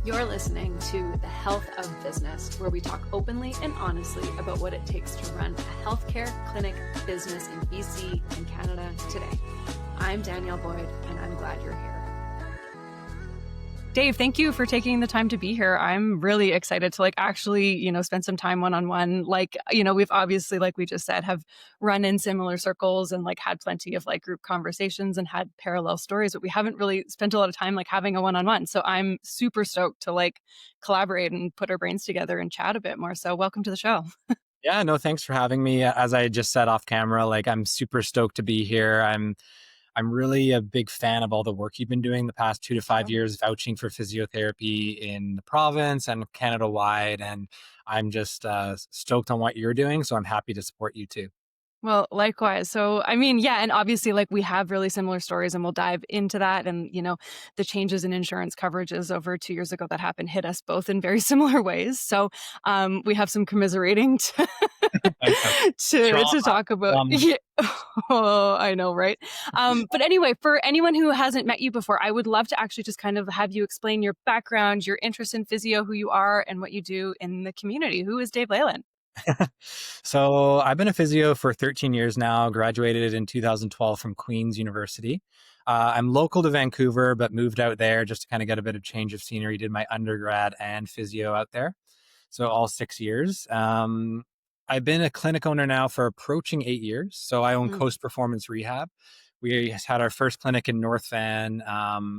You're listening to The Health of Business, where we talk openly and honestly about what it takes to run a healthcare clinic business in BC and Canada today. I'm Danielle Boyd, and I'm glad you're here. Dave, thank you for taking the time to be here. I'm really excited to actually, spend some time one-on-one. We've obviously, like we just said, have run in similar circles and had plenty of group conversations and had parallel stories, but we haven't really spent a lot of time having a one-on-one. So I'm super stoked to collaborate and put our brains together and chat a bit more. So welcome to the show. Yeah, no, thanks for having me. As I just said off camera, I'm super stoked to be here. I'm really a big fan of all the work you've been doing the past 2 to 5 years, vouching for physiotherapy in the province and Canada wide. And I'm just stoked on what you're doing. So I'm happy to support you too. Well, likewise. So, and obviously, we have really similar stories and we'll dive into that. And, the changes in insurance coverages over 2 years ago that happened hit us both in very similar ways. So, we have some commiserating to talk about. Yeah. Oh, I know, right? But anyway, for anyone who hasn't met you before, I would love to actually just kind of have you explain your background, your interest in physio, who you are, and what you do in the community. Who is Dave Leyland? So I've been a physio for 13 years now, graduated in 2012 from Queen's University. I'm local to Vancouver, but moved out there just to kind of get a bit of change of scenery, did my undergrad and physio out there. So all 6 years. I've been a clinic owner now for approaching 8 years. So I own Coast Performance Rehab. We had our first clinic in North Van.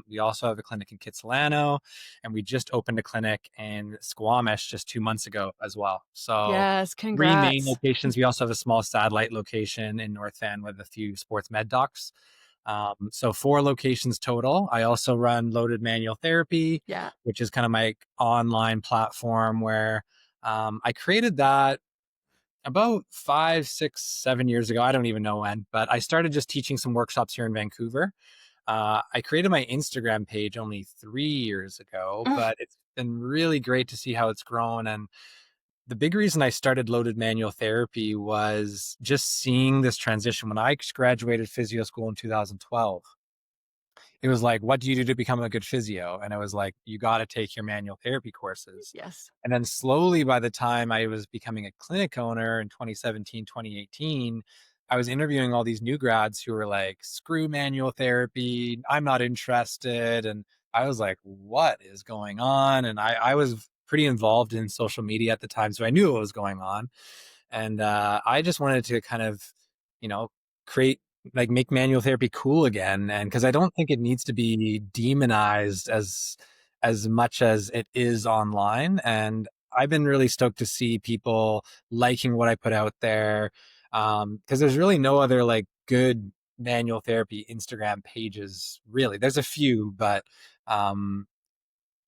We also have a clinic in Kitsilano, and we just opened a clinic in Squamish just 2 months ago as well. So yes, congrats. 3 main locations. We also have a small satellite location in North Van with a few sports med docs. So 4 locations total. I also run Loaded Manual Therapy, which is kind of my online platform where I created that about 5, 6, 7 years ago. I don't even know when, but I started just teaching some workshops here in Vancouver. I created my Instagram page only 3 years ago, but it's been really great to see how it's grown. And the big reason I started Loaded Manual Therapy was just seeing this transition. When I graduated physio school in 2012, it was like, what do you do to become a good physio? And I was like, you got to take your manual therapy courses. Yes. And then slowly, by the time I was becoming a clinic owner in 2017, 2018, I was interviewing all these new grads who were like, screw manual therapy. I'm not interested. And I was like, what is going on? And I was pretty involved in social media at the time, so I knew what was going on. And I just wanted to kind of, make manual therapy cool again. And because I don't think it needs to be demonized as much as it is online. And I've been really stoked to see people liking what I put out there. Because there's really no other good manual therapy Instagram pages, really. There's a few, but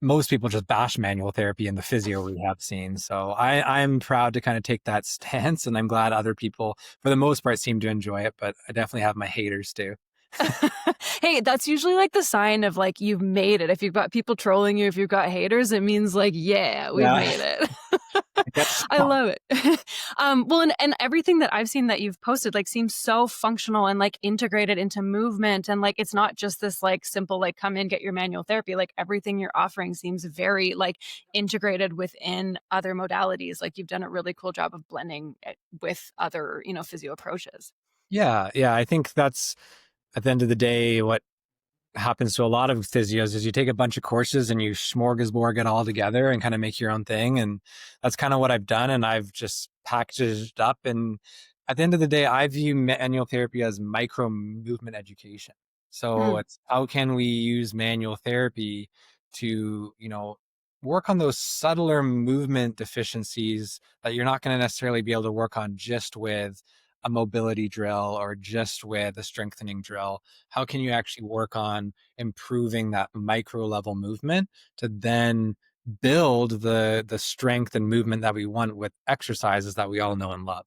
most people just bash manual therapy in the physio rehab scene. So I'm proud to kind of take that stance, and I'm glad other people, for the most part, seem to enjoy it, but I definitely have my haters too. Hey, that's usually the sign of you've made it. If you've got people trolling you, if you've got haters, it means we've made it. I love it. Well, and everything that I've seen that you've posted seems so functional and integrated into movement, and it's not just this simple come in, get your manual therapy. Everything you're offering seems very integrated within other modalities. You've done a really cool job of blending it with other physio approaches. Yeah, I think that's, at the end of the day, what happens to a lot of physios is you take a bunch of courses and you smorgasbord it all together and kind of make your own thing. And that's kind of what I've done. And I've just packaged up. And at the end of the day, I view manual therapy as micro movement education. So it's how can we use manual therapy to, work on those subtler movement deficiencies that you're not going to necessarily be able to work on just with a mobility drill or just with a strengthening drill. How can you actually work on improving that micro level movement to then build the strength and movement that we want with exercises that we all know and love?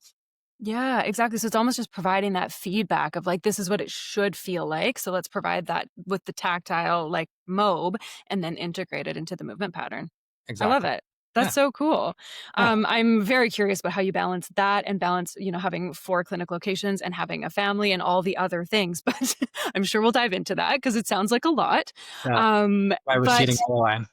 Yeah, exactly. So it's almost just providing that feedback of this is what it should feel like. So let's provide that with the tactile mobe and then integrate it into the movement pattern. Exactly. I love it. That's so cool. I'm very curious about how you balance that and balance, having 4 clinic locations and having a family and all the other things. But I'm sure we'll dive into that because it sounds like a lot. Why we're seating on the line.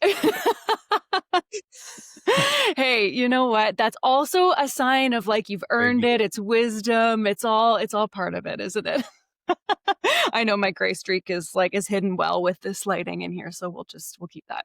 Hey, you know what? That's also a sign of like you've earned Maybe. it. It's wisdom. It's all part of it, isn't it? I know my gray streak is hidden well with this lighting in here, so we'll keep that.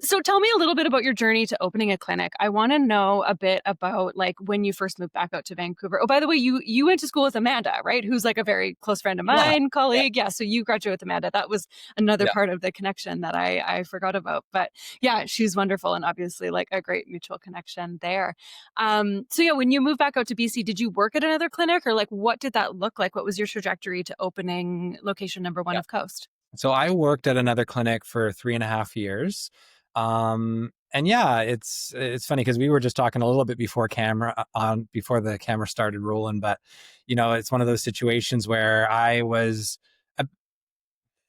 So tell me a little bit about your journey to opening a clinic. I want to know a bit about like when you first moved back out to Vancouver. Oh, by the way, you went to school with Amanda, right? Who's like a very close friend of Yeah. mine, Yeah. colleague. Yeah, so you graduated with Amanda. That was another Yeah. part of the connection that I forgot about. But yeah, she's wonderful and obviously like a great mutual connection there. So yeah, when you moved back out to BC, did you work at another clinic or like what did that look like? What was your trajectory to opening location number one Yeah. of Coast? So I worked at another clinic for 3.5 years. And yeah, it's funny because we were just talking a little bit before before the camera started rolling, but it's one of those situations where a-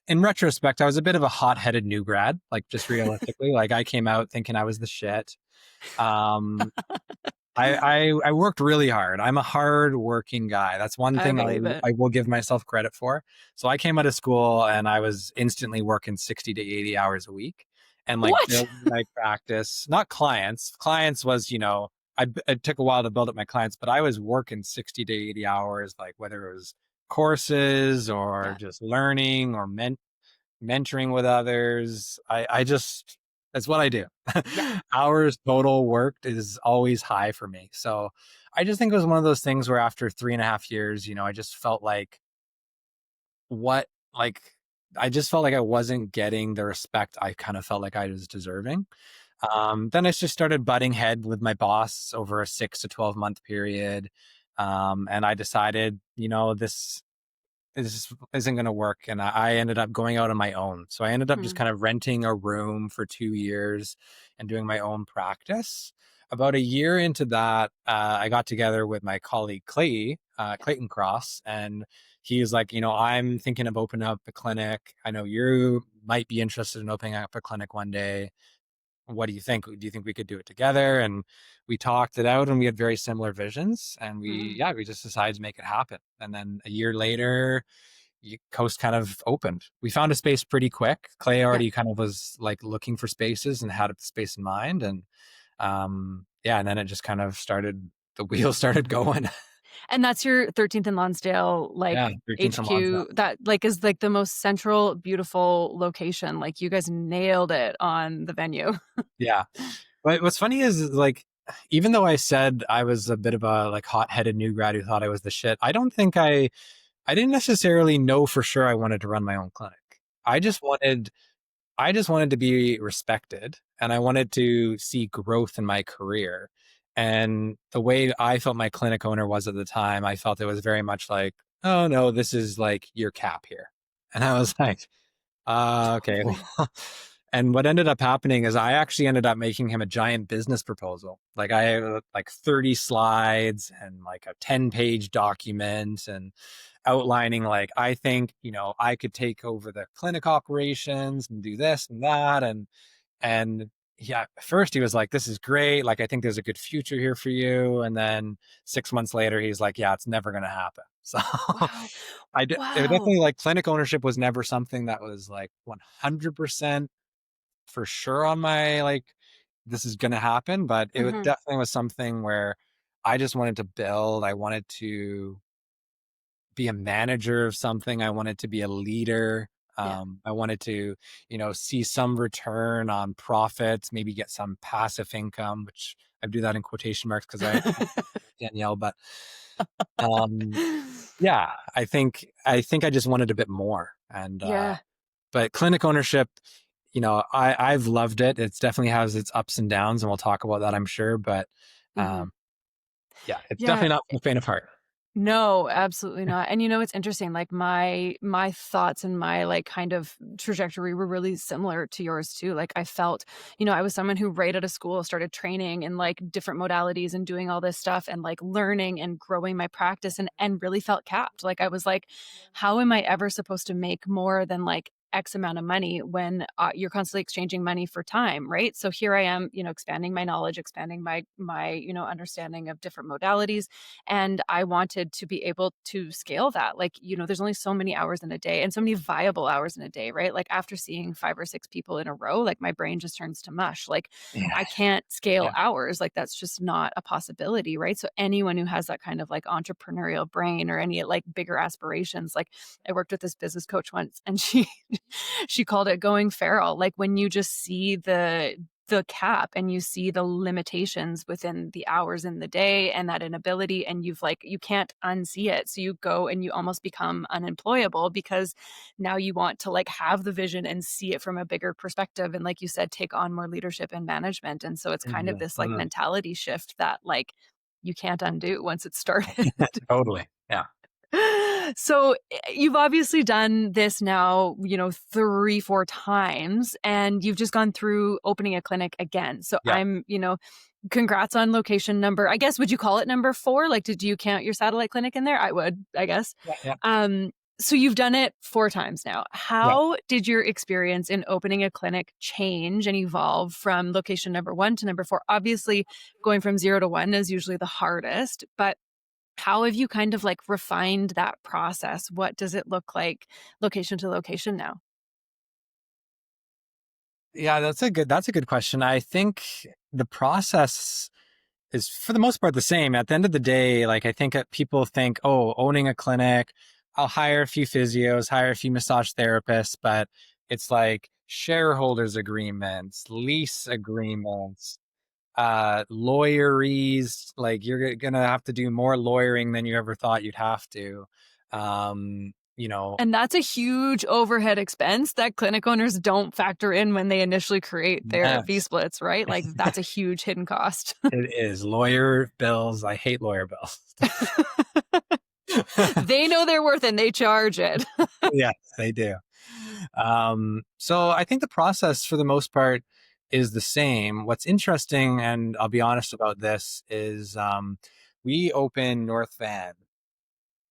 in retrospect, I was a bit of a hot-headed new grad, like just realistically, like I came out thinking I was the shit. Um, I worked really hard. I'm a hard working guy. That's one I thing believe it. I will give myself credit for. So I came out of school and I was instantly working 60 to 80 hours a week and like What? building my practice, not clients. Clients was, it took a while to build up my clients, but I was working 60 to 80 hours, like whether it was courses or Yeah. just learning or mentoring with others. I just, that's what I do. Yeah. Hours total worked is always high for me. So I just think it was one of those things where after 3.5 years, I just felt like what, like, I just felt like I wasn't getting the respect I kind of felt like I was deserving. Then I just started butting head with my boss over a 6 to 12 month period. And I decided, this isn't going to work. And I ended up going out on my own. So I ended up just Hmm. kind of renting a room for 2 years and doing my own practice. About a year into that, I got together with my colleague Yeah. Clayton Cross, and he's like, I'm thinking of opening up a clinic. I know you might be interested in opening up a clinic one day. What do you think? Do you think we could do it together? And we talked it out and we had very similar visions. And Hmm. we just decided to make it happen. And then a year later, Coast kind of opened. We found a space pretty quick. Clay Yeah. already kind of was like looking for spaces and had a space in mind. And yeah, and then it just kind of started, the wheel started going. And that's your 13th and Lonsdale, Yeah, like 13th and Lonsdale. HQ that like is like the most central, beautiful location. Like you guys nailed it on the venue. Yeah. But what's funny is like, even though I said I was a bit of a like hot-headed new grad who thought I was the shit, I don't think I didn't necessarily know for sure I wanted to run my own clinic. I just wanted I just wanted to be respected and I wanted to see growth in my career. And the way I felt my clinic owner was at the time, I felt it was very much like, oh no, this is like your cap here. And I was like, okay. Totally. And what ended up happening is I actually ended up making him a giant business proposal. Like I had like 30 slides and like a 10-page document and outlining like I think, I could take over the clinic operations and do this and that. And yeah, at first he was like, this is great. Like I think there's a good future here for you. And then 6 months later, he's like, yeah, it's never gonna happen. So Wow. it Wow. definitely like clinic ownership was never something that was like 100% for sure on my like this is going to happen, but Hmm. definitely was something where I just wanted to build. I wanted to be a manager of something. I wanted to be a leader. Yeah. I wanted to, see some return on profits, maybe get some passive income, which I do that in quotation marks because I Danielle, but um, yeah, I think I just wanted a bit more, and Yeah. but clinic ownership, I've loved it. It's definitely has its ups and downs, and we'll talk about that, I'm sure. But Hmm. um, yeah, it's Yeah. definitely not for the faint of heart. No, absolutely not. And it's interesting, like my thoughts and my like kind of trajectory were really similar to yours too. Like I felt, I was someone who right out of school started training in like different modalities and doing all this stuff and like learning and growing my practice and really felt capped. Like I was like, how am I ever supposed to make more than like X amount of money when you're constantly exchanging money for time, right? So here I am, expanding my knowledge, expanding my understanding of different modalities, and I wanted to be able to scale that. Like, there's only so many hours in a day and so many viable hours in a day, right? Like after seeing 5 or 6 people in a row, like my brain just turns to mush. Like Yeah. I can't scale Yeah. hours. Like that's just not a possibility, right? So anyone who has that kind of like entrepreneurial brain or any like bigger aspirations, like I worked with this business coach once and she called it going feral. Like when you just see the cap and you see the limitations within the hours in the day and that inability, and you can't unsee it, so you go and you almost become unemployable because now you want to like have the vision and see it from a bigger perspective, and like you said, take on more leadership and management. And so it's kind of Mhm. this like Mhm. mentality shift that like you can't undo once it's started. Totally. Yeah. So you've obviously done this now, 3, 4 times, and you've just gone through opening a clinic again. So Yeah. congrats on location number. I guess, would you call it number 4? Like, did you count your satellite clinic in there? I would, I guess. Yeah. Yeah. Um, so you've done it 4 times now. Yeah. How did your experience in opening a clinic change and evolve from location number 1 to number 4? Obviously, going from 0 to 1 is usually the hardest, but how have you kind of like refined that process? What does it look like location to location now? Yeah, that's a good question. I think the process is for the most part the same. At the end of the day, like I think people think, oh, owning a clinic, I'll hire a few physios, hire a few massage therapists, but it's like shareholders agreements, lease agreements, lawyeries, like you're gonna have to do more lawyering than you ever thought you'd have to. Um, you know, And that's a huge overhead expense that clinic owners don't factor in when they initially create their fee yes, splits, right? Like that's a huge hidden cost. it is lawyer bills. I hate lawyer bills. They know their worth and they charge it. Yes, they do. So I think the process for the most part is the same. What's interesting, and I'll be honest about this, is we opened North Van,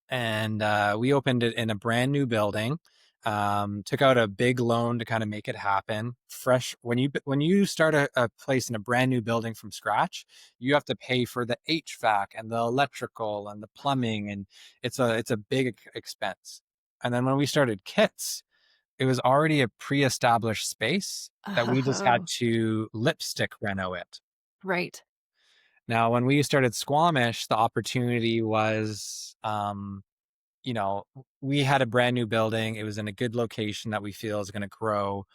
and we opened it in a brand new building. Took out a big loan to kind of make it happen. Fresh when you start a place in a brand new building from scratch, you have to pay for the HVAC and the electrical and the plumbing, and it's a big expense. And then when we started kits, it was already a pre-established space that we just had Oh, to lipstick reno it. right. Now, when we started Squamish, the opportunity was, you know, we had a brand new building. It was in a good location that we feel is going to grow.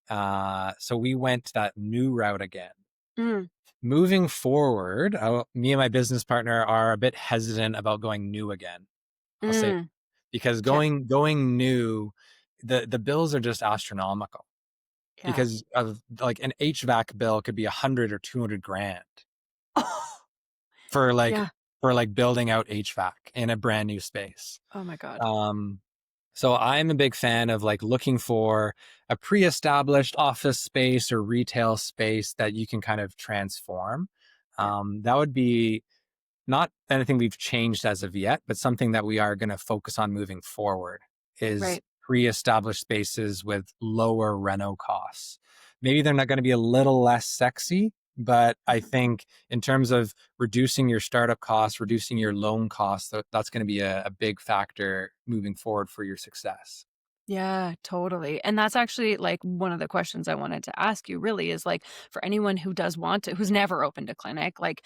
So we went that new route again. Mm, Moving forward, me and my business partner are a bit hesitant about going new again. I'll say mm, because yeah, going new, the bills are just astronomical yeah. because of like an HVAC bill could be 100 or 200 grand for like Yeah. building out HVAC in a brand new space. Oh my God. Um, so I'm a big fan of like looking for a pre-established office space or retail space that you can kind of transform. Yeah. That would be not anything we've changed as of yet, but something that we are going to focus on moving forward is Right. pre-established spaces with lower reno costs. Maybe they're not going to be a little less sexy, but I Mhm. think in terms of reducing your startup costs, reducing your loan costs, that's going to be a big factor moving forward for your success. Yeah, totally. And that's actually like one of the questions I wanted to ask you really is like for anyone who does want to, who's never opened a clinic, like,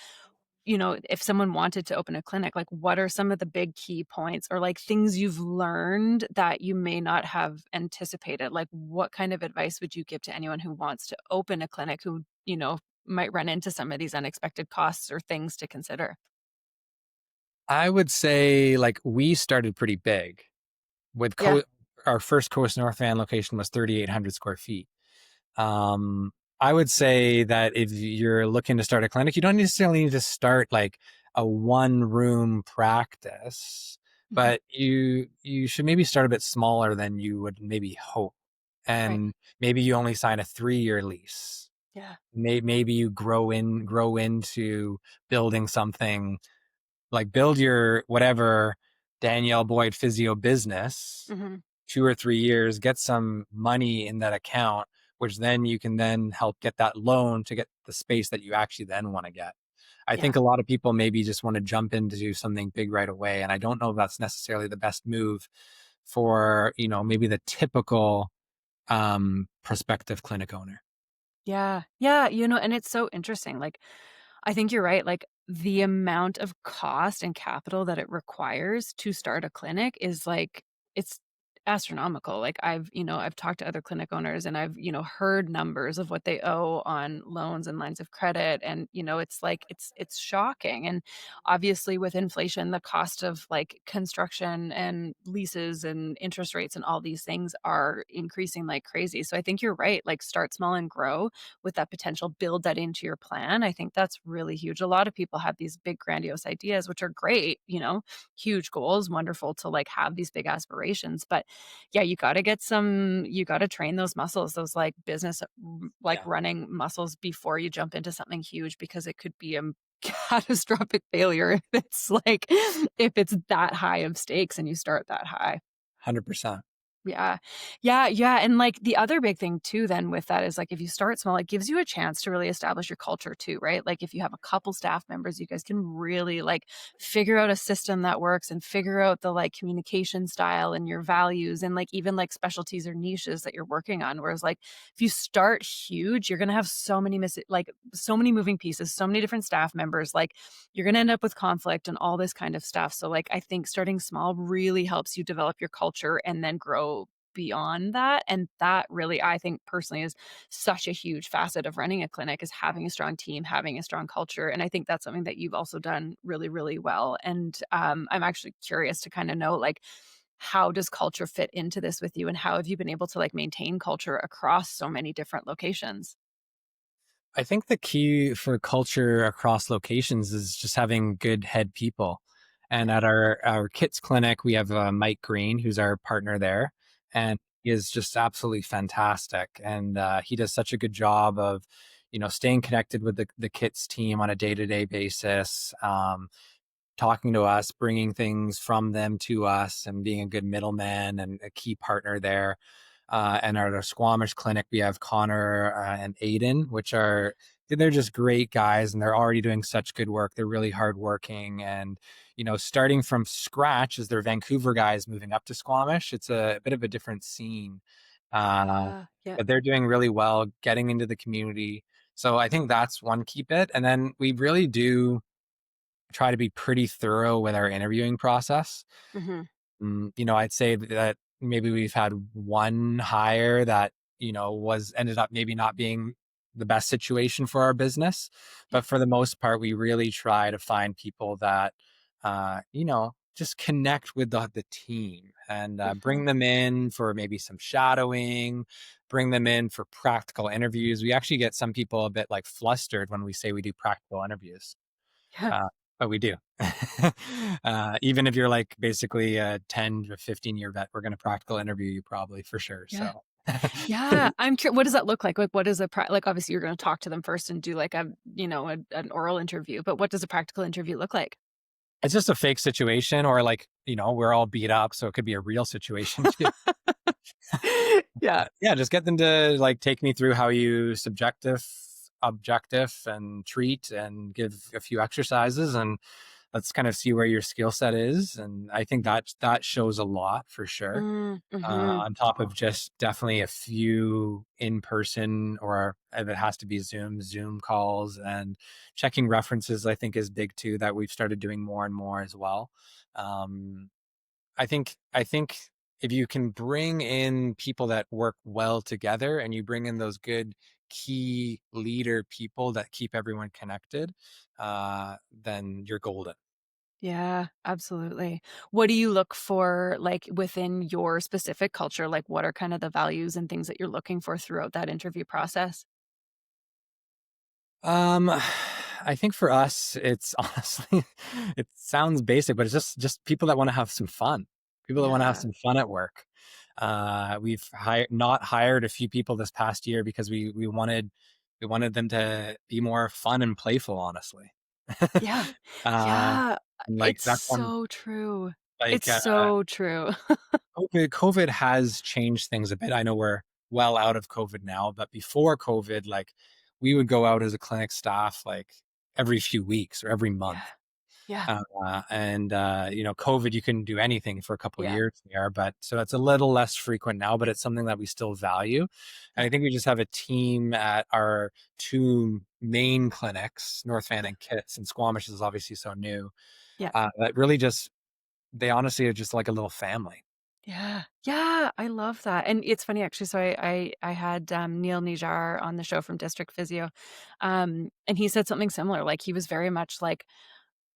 if someone wanted to open a clinic, like what are some of the big key points or like things you've learned that you may not have anticipated? Like what kind of advice would you give to anyone who wants to open a clinic who, might run into some of these unexpected costs or things to consider? I would say like we started pretty big with Yeah. our first Coast North van location was 3,800 square feet. Um, I would say that if you're looking to start a clinic, you don't necessarily need to start like a one room practice, Mhm. but you should maybe start a bit smaller than you would maybe hope. Right. And maybe you only sign a 3-year lease. Yeah. Maybe you grow into building something like build your whatever Danielle Boyd physio business Mhm. 2 or 3 years, get some money in that account, which then you can then help get that loan to get the space that you actually then want to get. I Yeah. think a lot of people maybe just want to jump in to do something big right away. And I don't know if that's necessarily the best move for, maybe the typical prospective clinic owner. Yeah. Yeah, and it's so interesting, I think you're right, the amount of cost and capital that it requires to start a clinic is, it's astronomical, I've talked to other clinic owners and I've, heard numbers of what they owe on loans and lines of credit, and, it's shocking, and obviously with inflation, the cost of, construction and leases and interest rates and all these things are increasing like crazy, so I think you're right, start small and grow with that potential, build that into your plan. I think that's really huge. A lot of people have these big grandiose ideas, which are great, huge goals, wonderful to have these big aspirations. But yeah, you got to train those muscles, those business, Yeah, running muscles before you jump into something huge because it could be a catastrophic failure if it's that high of stakes and you start that high. 100%. Yeah. Yeah, yeah, and, the other big thing too then with that is, if you start small, it gives you a chance to really establish your culture too, right? If you have a couple staff members, you guys can really, figure out a system that works and figure out the, communication style and your values and, even, specialties or niches that you're working on, whereas, if you start huge, you're gonna have so many moving pieces, so many different staff members, you're gonna end up with conflict and all this kind of stuff, so, I think starting small really helps you develop your culture and then grow beyond that, and that really, I think, personally, is such a huge facet of running a clinic, is having a strong team, having a strong culture, and I think that's something that you've also done really, really well, and, I'm actually curious to kinda know, how does culture fit into this with you, and how have you been able to, maintain culture across so many different locations? I think the key for culture across locations is just having good head people. And Yeah. at our kids clinic, we have Mike Green, who's our partner there, and he is just absolutely fantastic. And he does such a good job of, staying connected with the kits team on a day to day basis. Talking to us, bringing things from them to us, and being a good middleman and a key partner there. And at our Squamish clinic, we have Connor and Aiden, which are they're just great guys, and they're already doing such good work. They're really hardworking, and starting from scratch as they're Vancouver guys moving up to Squamish, it's a bit of a different scene. Uh, Yeah, yeah. but they're doing really well, getting into the community. So I think that's one key bit, and then we really do try to be pretty thorough with our interviewing process. Mhm. I'd say that maybe we've had one hire that, was ended up maybe not being the best situation for our business. Yeah. But for the most part, we really try to find people that, just connect with the team and Mhm. bring them in for maybe some shadowing, bring them in for practical interviews. We actually get some people a bit flustered when we say we do practical interviews. Yeah. Uh, but we do. Even if you're basically a 10 to 15-year vet, we're going to practical interview you probably for sure. Yeah. So Yeah, I'm cur what does that look like? What is a obviously, you're gonna talk to them first and do, an oral interview, but what does a practical interview look like? it's just a fake situation, or we're all beat up. So it could be a real situation too. Yeah. Yeah, just get them to take me through how you objective and treat, and give a few exercises, and let's kind of see where your skill set is. And I think that shows a lot for sure. Mhm. On top of just definitely a few in person, or if it has to be Zoom calls, and checking references, I think is big too, that we've started doing more and more as well. Um, I think if you can bring in people that work well together, and you bring in those good key leader people that keep everyone connected, then you're golden. Yeah, absolutely. What do you look for, within your specific culture? What are kind of the values and things that you're looking for throughout that interview process? Um, I think for us, it's honestly, it sounds basic, but it's just people that want to have some fun. People that want to have Yeah. some fun at work. We've not hired a few people this past year because we wanted them to be more fun and playful, honestly. Yeah. uh, Yeah, and it's that's one. so true. Like, It's so true. COVID has changed things a bit. I know we're well out of COVID now, but before COVID, like we would go out as a clinic staff like every few weeks or every Yeah. month. Yeah. COVID, you couldn't do anything for a couple of Yeah. years there, but so it's a little less frequent now, but it's something that we still value. And Yeah. I think we just have a team at our two main clinics, North Van Yeah. and Kitts, and Squamish is obviously so new. Yeah. That really just, they honestly are just like a little family. Yeah. Yeah, I love that, and it's funny actually, so I had, Neil Nijar on the show from District Physio, and he said something similar, like, he was very much like,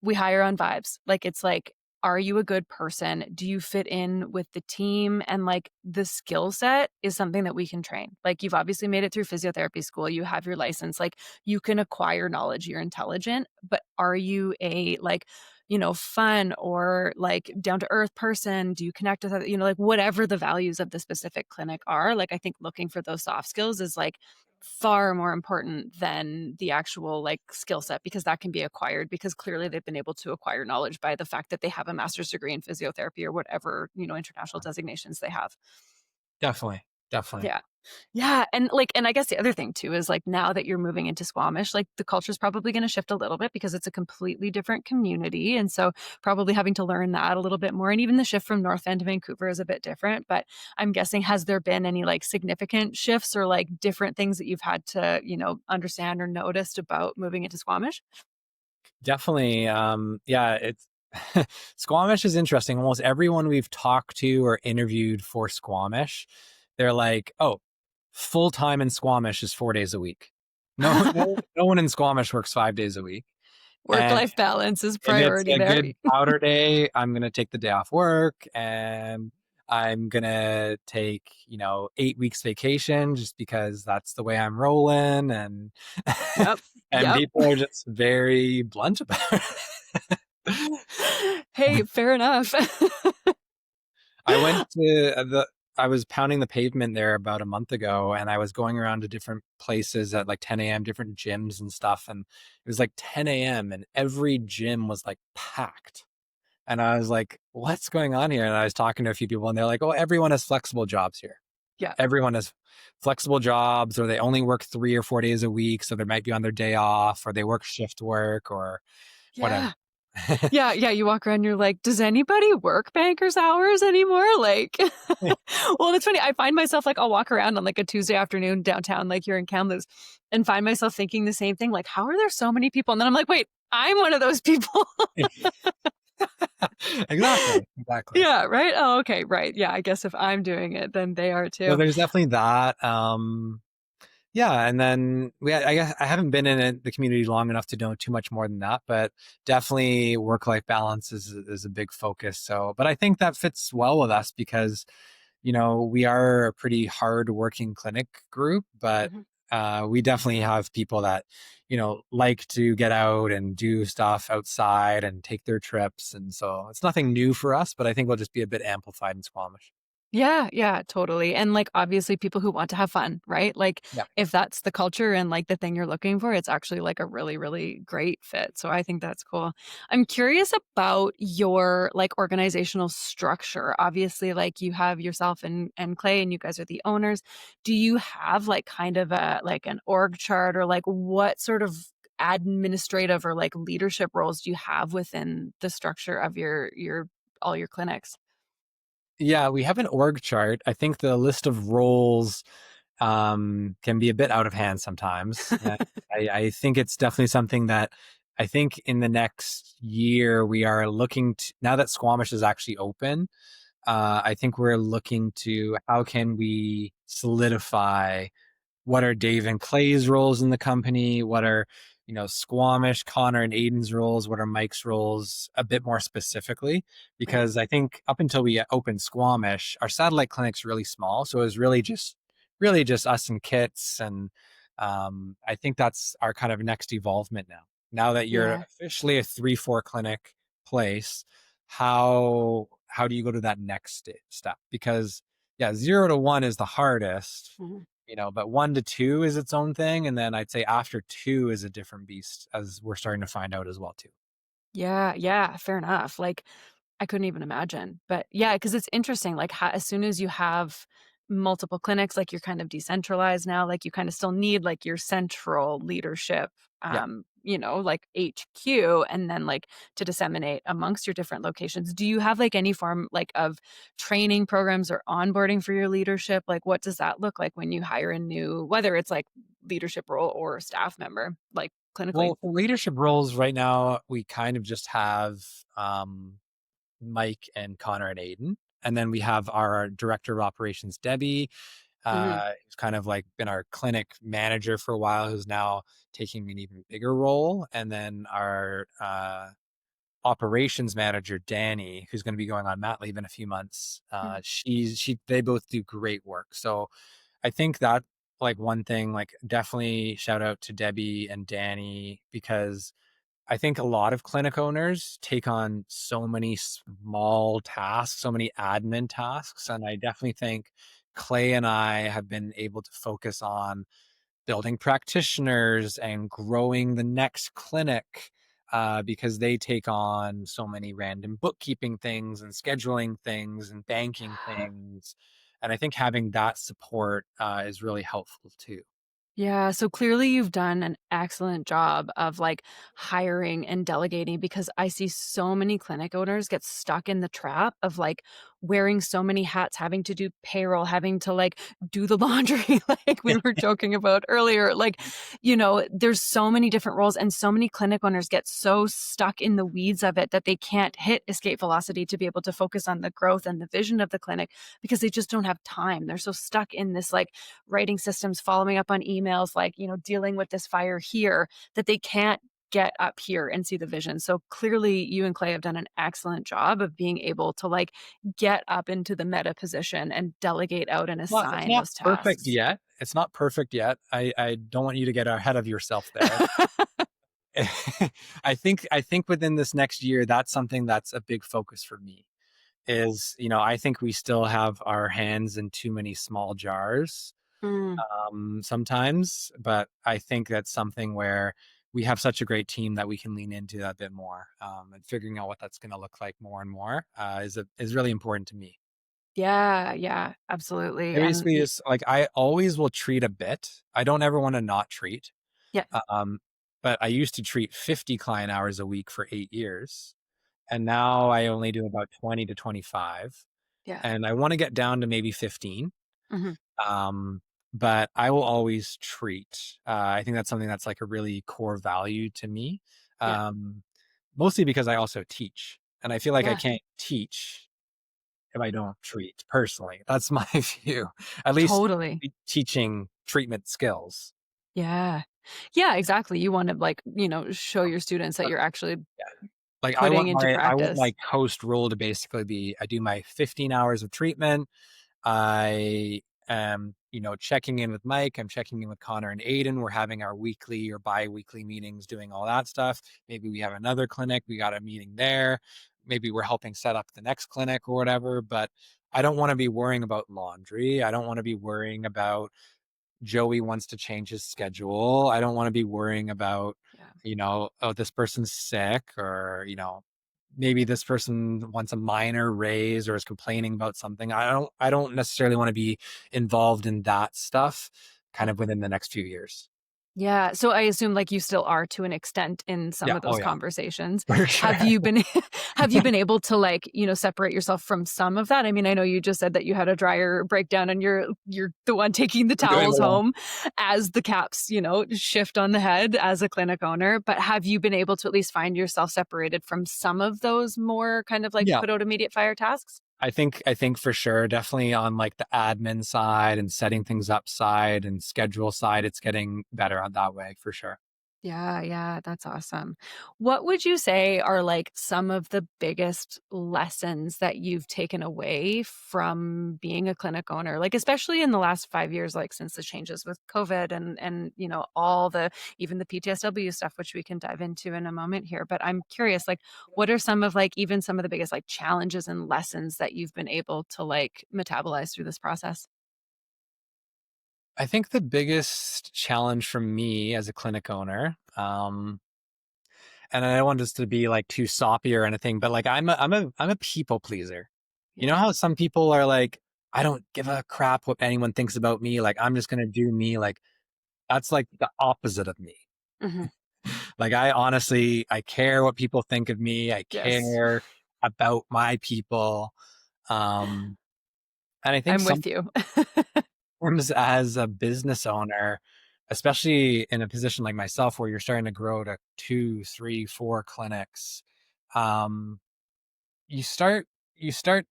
we hire on vibes. Like, it's like, are you a good person? Do you fit in with the team? And like the skill set is something that we can train. Like, you've obviously made it through physiotherapy school, you have your license, like you can acquire knowledge, you're intelligent, but are you a like, fun or like down to earth person? Do you connect with other, like whatever the values of the specific clinic are? Like, I think looking for those soft skills is like far more important than the actual like skill set, because that can be acquired, because clearly they've been able to acquire knowledge by the fact that they have a master's degree in physiotherapy or whatever, international designations they have. Definitely. Definitely. Yeah. Yeah, and like, and I guess the other thing too is like, now that you're moving into Squamish, like the culture's probably going to shift a little bit because it's a completely different community, and so probably having to learn that a little bit more, and even the shift from North End to Vancouver is a bit different, but I'm guessing, has there been any like significant shifts or like different things that you've had to, understand or noticed about moving into Squamish? Definitely. Yeah, it's Squamish is interesting. Almost everyone we've talked to or interviewed for Squamish, they're like, "Oh, full time in Squamish is 4 days a week." No, no one in Squamish works 5 days a week. And Work-life balance is if it's priority a there. good powder day, I'm gonna take the day off work and I'm gonna take, 8 weeks vacation just because that's the way I'm rolling. And Yep. and Yep. people are just very blunt about it. Hey, fair enough. I went to I was pounding the pavement there about a month ago, and I was going around to different places at like 10 a.m., different gyms and stuff. And it was like 10 a.m. and every gym was like packed. And I was like, what's going on here? And I was talking to a few people and they're like, oh, everyone has flexible jobs here. Yeah. Everyone has flexible jobs, or they only work 3 or 4 days a week. So they might be on their day off, or they work shift work or whatever. Yeah. Yeah, yeah, you walk around, you're like, "Does anybody work banker's hours anymore?" Like, well, it's funny, I find myself, like, I'll walk around on, like, a Tuesday afternoon downtown, like, here in Kamloops, and find myself thinking the same thing, like, "How are there so many people?" And then I'm like, "Wait, I'm one of those people." Exactly. Exactly. Yeah, right? Oh, okay, right, yeah, I guess if I'm doing it, then they are So too. there's definitely that. Yeah, and then I guess I haven't been in the community long enough to know too much more than that, but definitely work-life balance is a big focus. So, but I think that fits well with us because we are a pretty hard-working clinic group, but Mhm. we definitely have people that like to get out and do stuff outside and take their trips, and so it's nothing new for us, but I think we'll just be a bit amplified in Squamish. Yeah, yeah, totally, and, like, obviously people who want to have fun, right? Like, Yeah. if that's the culture and, like, the thing you're looking for, it's actually, like, a really, really great fit, so I think that's cool. I'm curious about your, like, organizational structure. Obviously, like, you have yourself and Clay, and you guys are the owners. Do you have, like, kind of a like, an org chart, or, like, what sort of administrative or, like, leadership roles do you have within the structure of your all your clinics? Yeah, we have an org chart. I think the list of roles can be a bit out of hand sometimes. I think it's definitely something that I think in the next year we are looking to, now that Squamish is actually open, I think we're looking to how can we solidify what are Dave and Clay's roles in the company? What are, Squamish, Connor and Aiden's roles? What are Mike's roles a bit more specifically? Right. Because I think up until we opened Squamish, our satellite clinic's really small. So it was really just us and Kits. And I think that's our kind of next evolvement now. Now that you're Yeah. officially a 3-4 clinic place, how do you go to that next step? Because yeah, 0 to 1 is the hardest, Mhm. but 1 to 2 is its own thing. And then I'd say after 2 is a different beast, as we're starting to find out as well too. Yeah, yeah, fair enough. Like, I couldn't even imagine. But yeah, because it's interesting, like, how as soon as you have multiple clinics, like, you're kind of decentralized now, like, you kinda still need, like, your central leadership, Yeah. like HQ, and then, like, to disseminate amongst your different locations. Do you have, like, any form, like, of training programs or onboarding for your leadership? Like, what does that look like when you hire a new whether it's, like, leadership role or staff member, like, clinically? Well, for leadership roles right now, we kind of just have Mike and Connor and Aiden. And then we have our director of operations, Debbie, Mhm. who's kind of like been our clinic manager for a while, who's now taking an even bigger role. And then our operations manager, Danny, who's going to be going on mat leave in a few months. Mm. They both do great work. So I think that like one thing, like definitely shout out to Debbie and Danny because I think a lot of clinic owners take on so many small tasks, so many admin tasks. And I definitely think Clay and I have been able to focus on building practitioners and growing the next clinic because they take on so many random bookkeeping things and scheduling things and banking things. And I think having that support is really helpful too. Yeah, so clearly you've done an excellent job of like hiring and delegating because I see so many clinic owners get stuck in the trap of like wearing so many hats, having to do payroll, having to like do the laundry, like we were joking about earlier. Like, there's so many different roles, and so many clinic owners get so stuck in the weeds of it that they can't hit escape velocity to be able to focus on the growth and the vision of the clinic because they just don't have time. They're so stuck in this like writing systems, following up on emails, like, dealing with this fire here that they can't get up here and see the vision. So clearly you and Clay have done an excellent job of being able to like get up into the meta position and delegate out and Well, it's assign not those perfect tasks. yet. It's not perfect yet. I don't want you to get ahead of yourself there. I think within this next year, that's something that's a big focus for me. Is I think we still have our hands in too many small jars Mm, sometimes, but I think that's something where we have such a great team that we can lean into that a bit more. And figuring out what that's going to look like more and more is really important to me. yeah, yeah, absolutely. It And basically is like I always will treat a bit. I don't ever want to not treat. yeah, Um, but I used to treat 50 client hours a week for 8 years. And now I only do about 20 to 25. yeah. And I want to get down to maybe 15. Hmm. Um, but I will always treat. I think that's something that's like a really core value to me. Yeah, Um, Mostly because I also teach. And I feel like I yeah, can't teach if I don't treat personally. That's my view. At least totally. teaching treatment skills. Yeah. Yeah, exactly. You want to like, show your students that But you're actually yeah, like putting into I want my practice. host role to basically be I do my 15 hours of treatment. I am, checking in with Mike. I'm checking in with Connor and Aiden. We're having our weekly or bi-weekly meetings, doing all that stuff. Maybe we have another clinic. We got a meeting there. Maybe we're helping set up the next clinic or whatever. But I don't want to be worrying about laundry. I don't want to be worrying about Joey wants to change his schedule. I don't want to be worrying about, Yeah. oh, this person's sick or, maybe this person wants a minor raise or is complaining about something. I don't necessarily want to be involved in that stuff kind of within the next few years. Yeah, so I assume, like, you still are to an extent in some Yeah. of Oh those yeah. conversations. For sure. Have you been have you been able to, like, separate yourself from some of that? I mean, I know you just said that you had a dryer breakdown and you're the one taking the We're doing towels the lawn. home as the caps, shift on the head as a clinic owner, but have you been able to at least find yourself separated from some of those more kind of, like, Yeah. put out immediate fire tasks? I think for sure, definitely on like the admin side and setting things up side and schedule side, it's getting better on that way for sure. Yeah, yeah, that's awesome. What would you say are like some of the biggest lessons that you've taken away from being a clinic owner? Like especially in the last 5 years, like since the changes with COVID and all the even the PTSW stuff, which we can dive into in a moment here. But I'm curious, like, what are some of like even some of the biggest like challenges and lessons that you've been able to like metabolize through this process? I think the biggest challenge for me as a clinic owner, and I don't want this to be like too soppy or anything, but like I'm a people pleaser. You know Yeah. how some people are like, I don't give a crap what anyone thinks about me. Like I'm just gonna do me. Like that's like the opposite of me. Hmm. Like I honestly, I care what people think of me. I Yes. care about my people. Um, and I think I'm with you. sometimes as a business owner, especially in a position like myself where you're starting to grow to two, three, four clinics, um, you start you start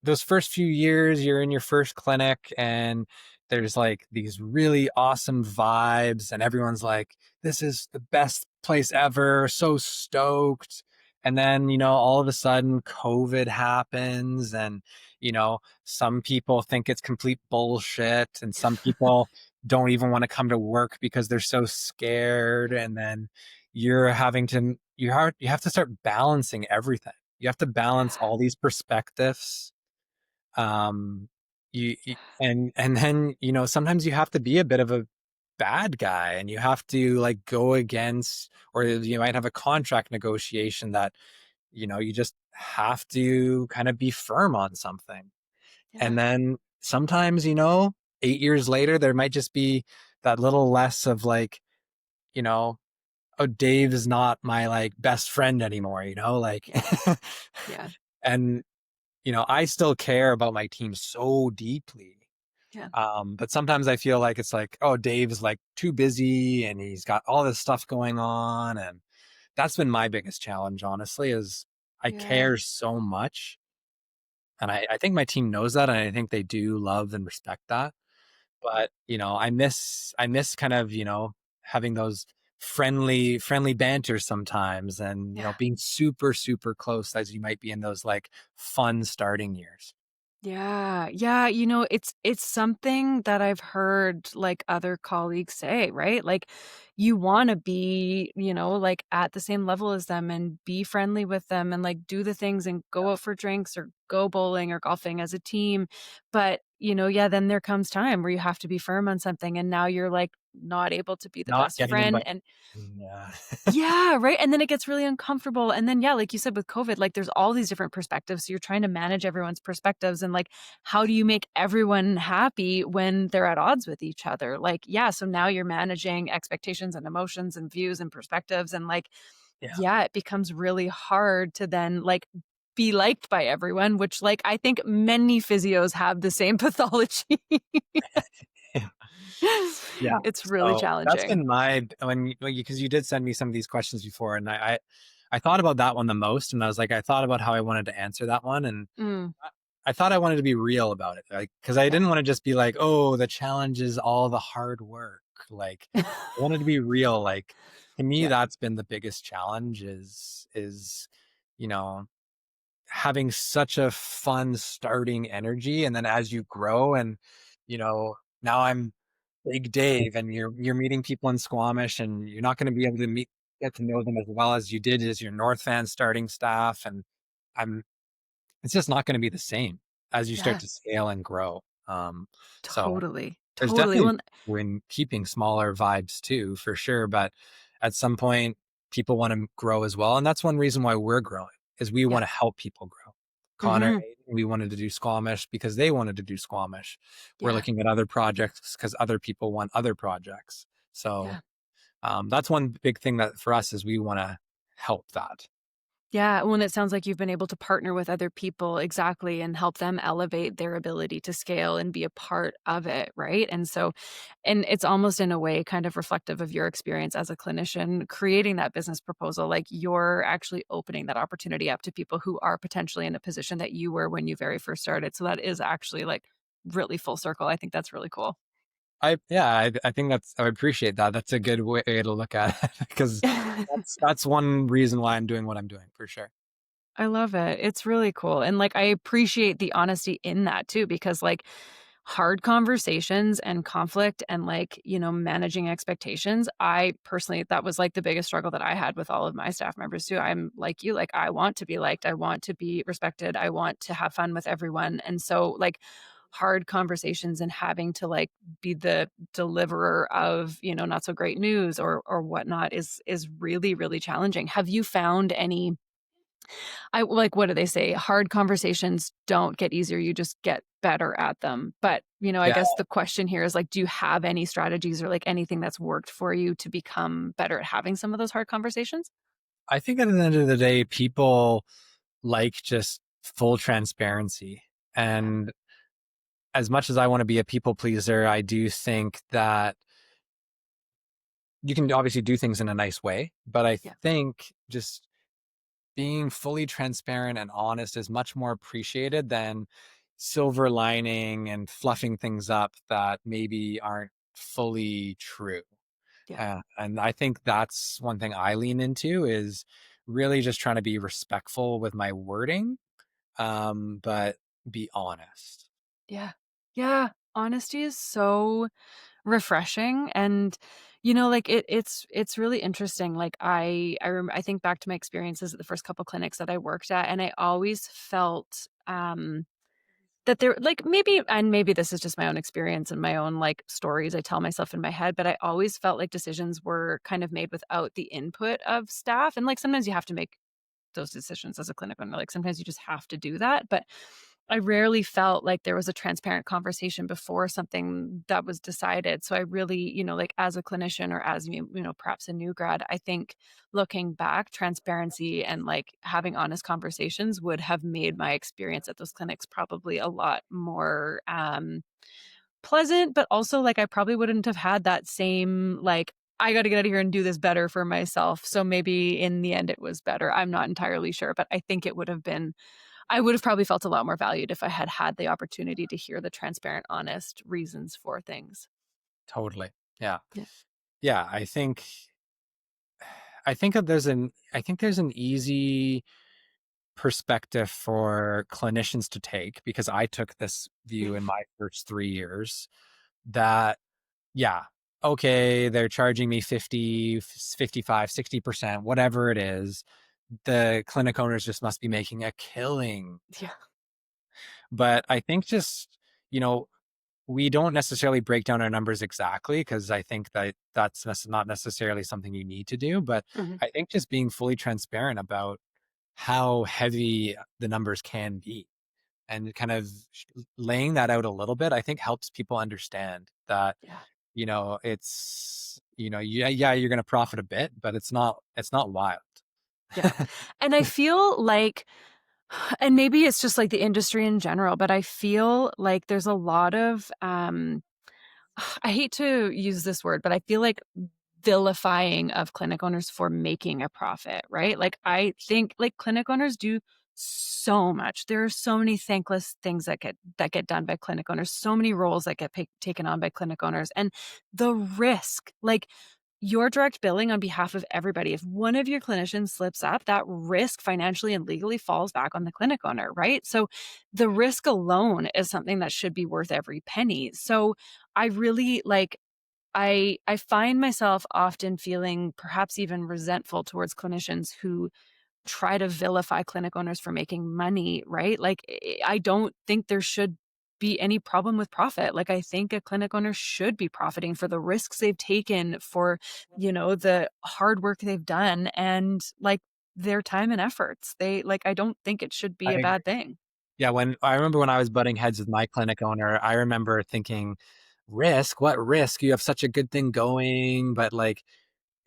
those first few years you're in your first clinic and there's like these really awesome vibes and everyone's like, this is the best place ever, so stoked. And then all of a sudden COVID happens, and some people think it's complete bullshit, and some people don't even want to come to work because they're so scared. And then you have to start balancing everything. You have to balance Yeah. all these perspectives. Um, and then sometimes you have to be a bit of a bad guy, and you have to like go against, or you might have a contract negotiation that you just have to kind of be firm on something. Yeah. And then sometimes 8 years later there might just be that little less of like, you know oh, Dave is not my like best friend anymore, like Yeah. Yeah. and I still care about my team so deeply. Yeah. But sometimes I feel like it's like, oh, Dave's like too busy and he's got all this stuff going on. And that's been my biggest challenge, honestly, is I Yeah. care so much. And I think my team knows that. And I think they do love and respect that. But, I miss kind of, having those friendly banter sometimes, and, Yeah. being super, super close as you might be in those like fun starting years. Yeah. Yeah, it's something that I've heard, like, other colleagues say, right? Like, you wanna be, like, at the same level as them and be friendly with them and, like, do the things and go out for drinks or go bowling or golfing as a team. But, yeah, then there comes time where you have to be firm on something, and now you're, like, not able to be the Not best getting friend, invited. and Yeah. yeah, right, and then it gets really uncomfortable, and then, yeah, like you said with COVID, like, there's all these different perspectives, so you're trying to manage everyone's perspectives and, like, how do you make everyone happy when they're at odds with each other? Like, yeah, so now you're managing expectations and emotions and views and perspectives, and, like, Yeah. yeah, it becomes really hard to then, like, be liked by everyone, which, like, I think many physios have the same pathology. Yeah. It's really So that's challenging. been my when because you did send me some of these questions before, and I thought about that one the most, and I was like, I thought about how I wanted to answer that one, and Mm, I I thought I wanted to be real about it, like, because I yeah. didn't want to just be like, oh, the challenge is all the hard work. Like, I wanted to be real. Like, to me, Yeah, that's been the biggest challenge is you know having such a fun starting energy, and then as you grow, and now I'm Big Dave, and you're meeting people in Squamish, and you're not going to be able to get to know them as well as you did as your North Van starting staff, and I'm it's just not going to be the same as you start yeah, to scale and grow. So totally, there's totally. definitely Well, when keeping smaller vibes too, for sure. But at some point, people want to grow as well, and that's one reason why we're growing is we yeah. want to help people grow. Connor, Mhm. we wanted to do Squamish because they wanted to do Squamish. We're Yeah, looking at other projects because other people want other projects. So yeah. that's one big thing that for us is we want to help that. Yeah, well, and it sounds like you've been able to partner with other people exactly and help them elevate their ability to scale and be a part of it, right? And it's almost in a way kind of reflective of your experience as a clinician creating that business proposal, like you're actually opening that opportunity up to people who are potentially in a position that you were when you very first started. So that is actually like really full circle. I think that's really cool. I think I appreciate that. That's a good way to look at it because that's one reason why I'm doing what I'm doing for sure. I love it. It's really cool. And like I appreciate the honesty in that too, because like hard conversations and conflict and like, managing expectations, I personally, that was like the biggest struggle that I had with all of my staff members too. I'm like you, like I want to be liked, I want to be respected, I want to have fun with everyone. And so like hard conversations and having to like be the deliverer of, not so great news or whatnot is really, really challenging. Have you found any I like, what do they say? Hard conversations don't get easier, you just get better at them. But, I Yeah. guess the question here is like, do you have any strategies or like anything that's worked for you to become better at having some of those hard conversations? I think at the end of the day, people like just full transparency. Yeah. And as much as I want to be a people pleaser, I do think that you can obviously do things in a nice way, but I Yeah. think just being fully transparent and honest is much more appreciated than silver lining and fluffing things up that maybe aren't fully true. Yeah. And I think that's one thing I lean into is really just trying to be respectful with my wording, but be honest. Yeah. Yeah. Honesty is so refreshing. And like it's really interesting. Like I think back to my experiences at the first couple clinics that I worked at, and I always felt that there like maybe this is just my own experience and my own like stories I tell myself in my head, but I always felt like decisions were kind of made without the input of staff. And like sometimes you have to make those decisions as a clinic owner. Like sometimes you just have to do that. But I rarely felt like there was a transparent conversation before something that was decided. So I really, like as a clinician or as perhaps a new grad, I think looking back, transparency and like having honest conversations would have made my experience at those clinics probably a lot more pleasant, but also like I probably wouldn't have had that same like I got to get out of here and do this better for myself. So maybe in the end it was better. I'm not entirely sure, but I think it would have been I would have probably felt a lot more valued if I had had the opportunity to hear the transparent, honest reasons for things. Totally. Yeah. Yeah. Yeah. I think there's an easy perspective for clinicians to take because I took this view in my first 3 years that, yeah, okay, they're charging me 50, 55, 60%, whatever it is. The clinic owners just must be making a killing. Yeah. But I think just, you know, we don't necessarily break down our numbers exactly because I think that that's not necessarily something you need to do. But Mhm. I think just being fully transparent about how heavy the numbers can be and kind of laying that out a little bit, I think helps people understand that, Yeah. yeah, you're going to profit a bit, but it's not wild. Yeah. And I feel like and maybe it's just like the industry in general, but I feel like there's a lot of I hate to use this word, but I feel like vilifying of clinic owners for making a profit, right? Like I think like clinic owners do so much. There are so many thankless things that get done by clinic owners, so many roles that get taken on by clinic owners, and the risk, like your direct billing on behalf of everybody. If one of your clinicians slips up, that risk financially and legally falls back on the clinic owner, right? So the risk alone is something that should be worth every penny. So I really like I find myself often feeling perhaps even resentful towards clinicians who try to vilify clinic owners for making money, right? Like I don't think there should be any problem with profit. Like I think a clinic owner should be profiting for the risks they've taken, for, the hard work they've done and like their time and efforts. I don't think it should I be a agree. bad thing. Yeah, when I remember when I was butting heads with my clinic owner, I remember thinking, risk? What risk? You have such a good thing going, but like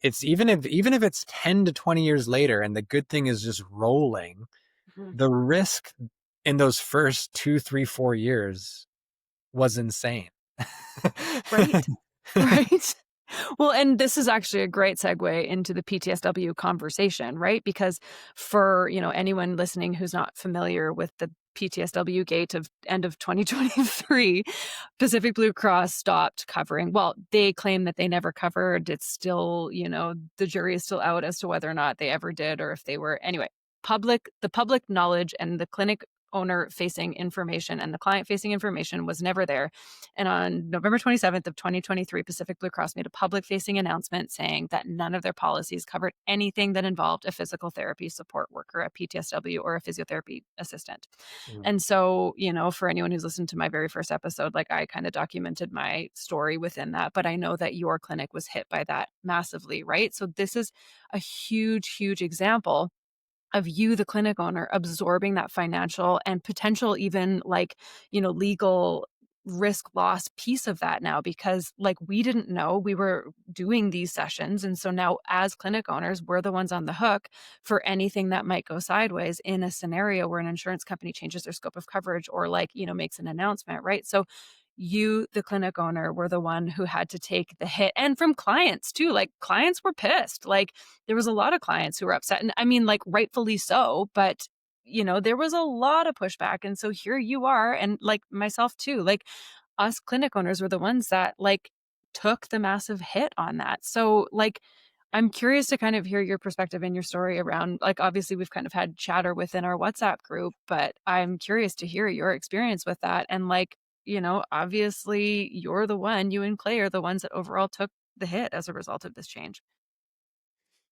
it's even if it's 10 to 20 years later and the good thing is just rolling, Mhm. the risk in those first 2, 3, 4 years was insane. Right. Right. Well, and this is actually a great segue into the PTSW conversation, right? Because for, anyone listening who's not familiar with the PTSW gate of end of 2023, Pacific Blue Cross stopped covering. Well, they claim that they never covered. It's still, the jury is still out as to whether or not they ever did or if they were anyway. The public knowledge and the clinic owner facing information, and the client facing information was never there. And on November 27th of 2023, Pacific Blue Cross made a public facing announcement saying that none of their policies covered anything that involved a physical therapy support worker, a PTSW, or a physiotherapy assistant. Mm. And so, for anyone who's listened to my very first episode, like, I kind of documented my story within that, but I know that your clinic was hit by that massively, right? So this is a huge, huge example of you, the clinic owner, absorbing that financial and potential, even like, legal risk loss piece of that now, because like we didn't know we were doing these sessions. And so now, as clinic owners, we're the ones on the hook for anything that might go sideways in a scenario where an insurance company changes their scope of coverage or, like, makes an announcement, right? So you, the clinic owner, were the one who had to take the hit. And from clients too, like, clients were pissed. Like, there was a lot of clients who were upset. And I mean, like, rightfully so, but there was a lot of pushback. And so here you are, and like myself too, like, us clinic owners were the ones that like took the massive hit on that. So like, I'm curious to kind of hear your perspective and your story around, like, obviously we've kind of had chatter within our WhatsApp group, but I'm curious to hear your experience with that. And like, obviously you're the one, you and Clay are the ones that overall took the hit as a result of this change.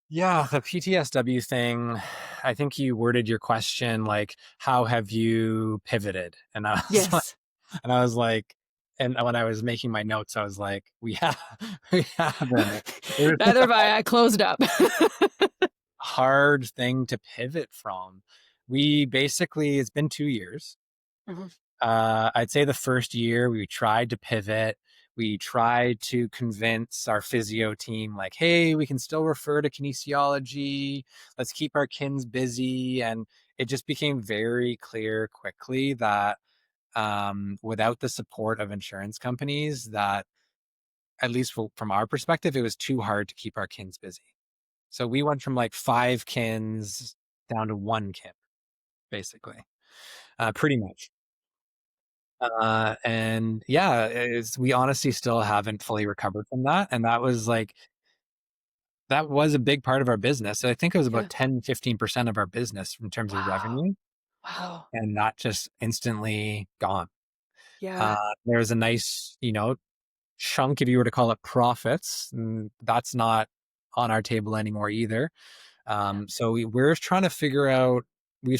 Yeah, the PTSW thing, I think you worded your question like, how have you pivoted? And I was like, Yes. and I was like, and when I was making my notes, I was like, we have, we haven't. It was such Neither have I. I closed up. a hard thing to pivot from. We basically, it's been 2 years. Mhm. I'd say the first year we tried to pivot. We tried to convince our physio team, like, hey, we can still refer to kinesiology. Let's keep our kins busy. And it just became very clear quickly that without the support of insurance companies, that at least from our perspective, it was too hard to keep our kins busy. So we went from like 5 kins down to 1 kin, basically, pretty much. And yeah, we honestly still haven't fully recovered from that. And that was a big part of our business. So I think it was Yeah. about 10-15% of our business in terms of Wow. revenue, Wow. and not just instantly gone. Yeah. There's a nice, chunk, if you were to call it profits, and that's not on our table anymore either. Yeah. So we've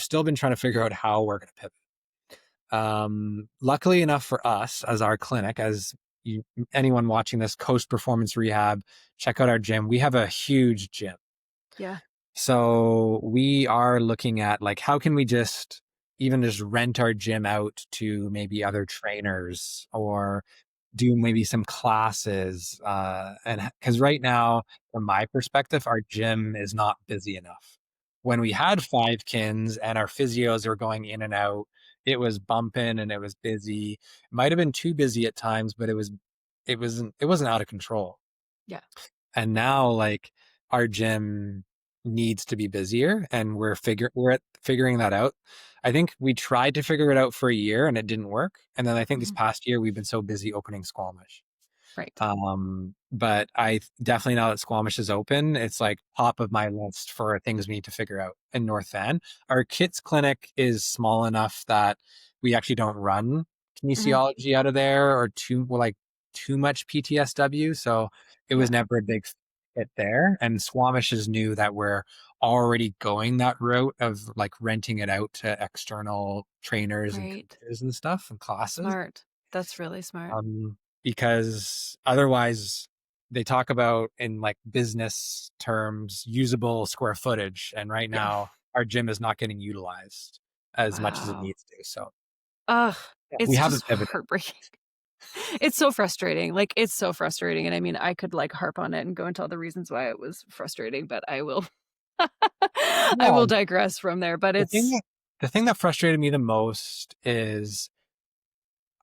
still been trying to figure out how we're going to pivot. Luckily enough for us, as our clinic, as anyone watching this, Coast Performance Rehab, check out our gym. We have a huge gym. Yeah. So we are looking at like, how can we even just rent our gym out to maybe other trainers, or do maybe some classes. And because right now, from my perspective, our gym is not busy enough. When we had 5 kins and our physios were going in and out, it was bumping and it was busy. It might have been too busy at times, but it wasn't out of control. Yeah. And now, like, our gym needs to be busier, and we're figuring that out. I think we tried to figure it out for a year and it didn't work. And then I think this Mhm. past year we've been so busy opening Squamish. Right. But I definitely, now that Squamish is open, it's like top of my list for things we need to figure out in North Van. Our kids clinic is small enough that we actually don't run Mhm. kinesiology out of there, or too much PTSW. So it was Yeah. never a big fit there. And Squamish is new that we're already going that route of like renting it out to external trainers and Right. coaches and stuff and classes. Smart. That's really smart. Because otherwise they talk about, in like business terms, usable square footage. And right Yeah. now our gym is not getting utilized as much as it Wow. needs to. So Ugh. yeah, we It's haven't just pivoted. heartbreaking. It's so frustrating. Like, it's so frustrating. And I mean, I could like harp on it and go into all the reasons why it was frustrating, but I will I Yeah. will digress from there. But The thing it's that, the thing that frustrated me the most is,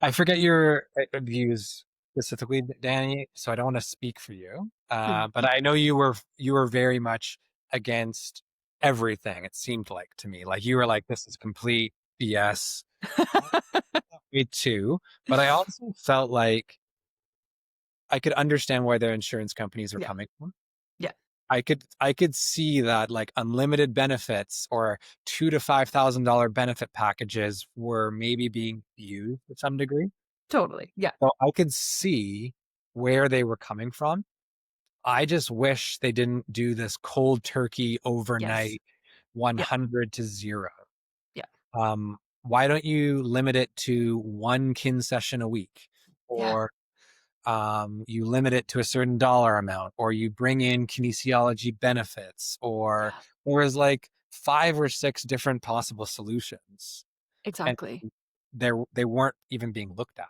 I forget your views specifically, Danny, so I don't want to speak for you. mm, But I know you were very much against everything. It seemed like to me, like you were like, "This is complete BS." Me too, but I also felt like I could understand where their insurance companies were yeah. coming from. Yeah. I could see that like unlimited benefits or $2,000 to $5,000 benefit packages were maybe being used to some degree. Totally. Yeah. So I could see where they were coming from. I just wish they didn't do this cold turkey Yes. overnight Yeah. 100 to 0. Yeah. Why don't you limit it to one kin session a week? Yeah. Or you limit it to a certain dollar amount, or you bring in kinesiology benefits, or Yeah. there was like 5 or 6 different possible solutions, and Exactly. they weren't even being looked at.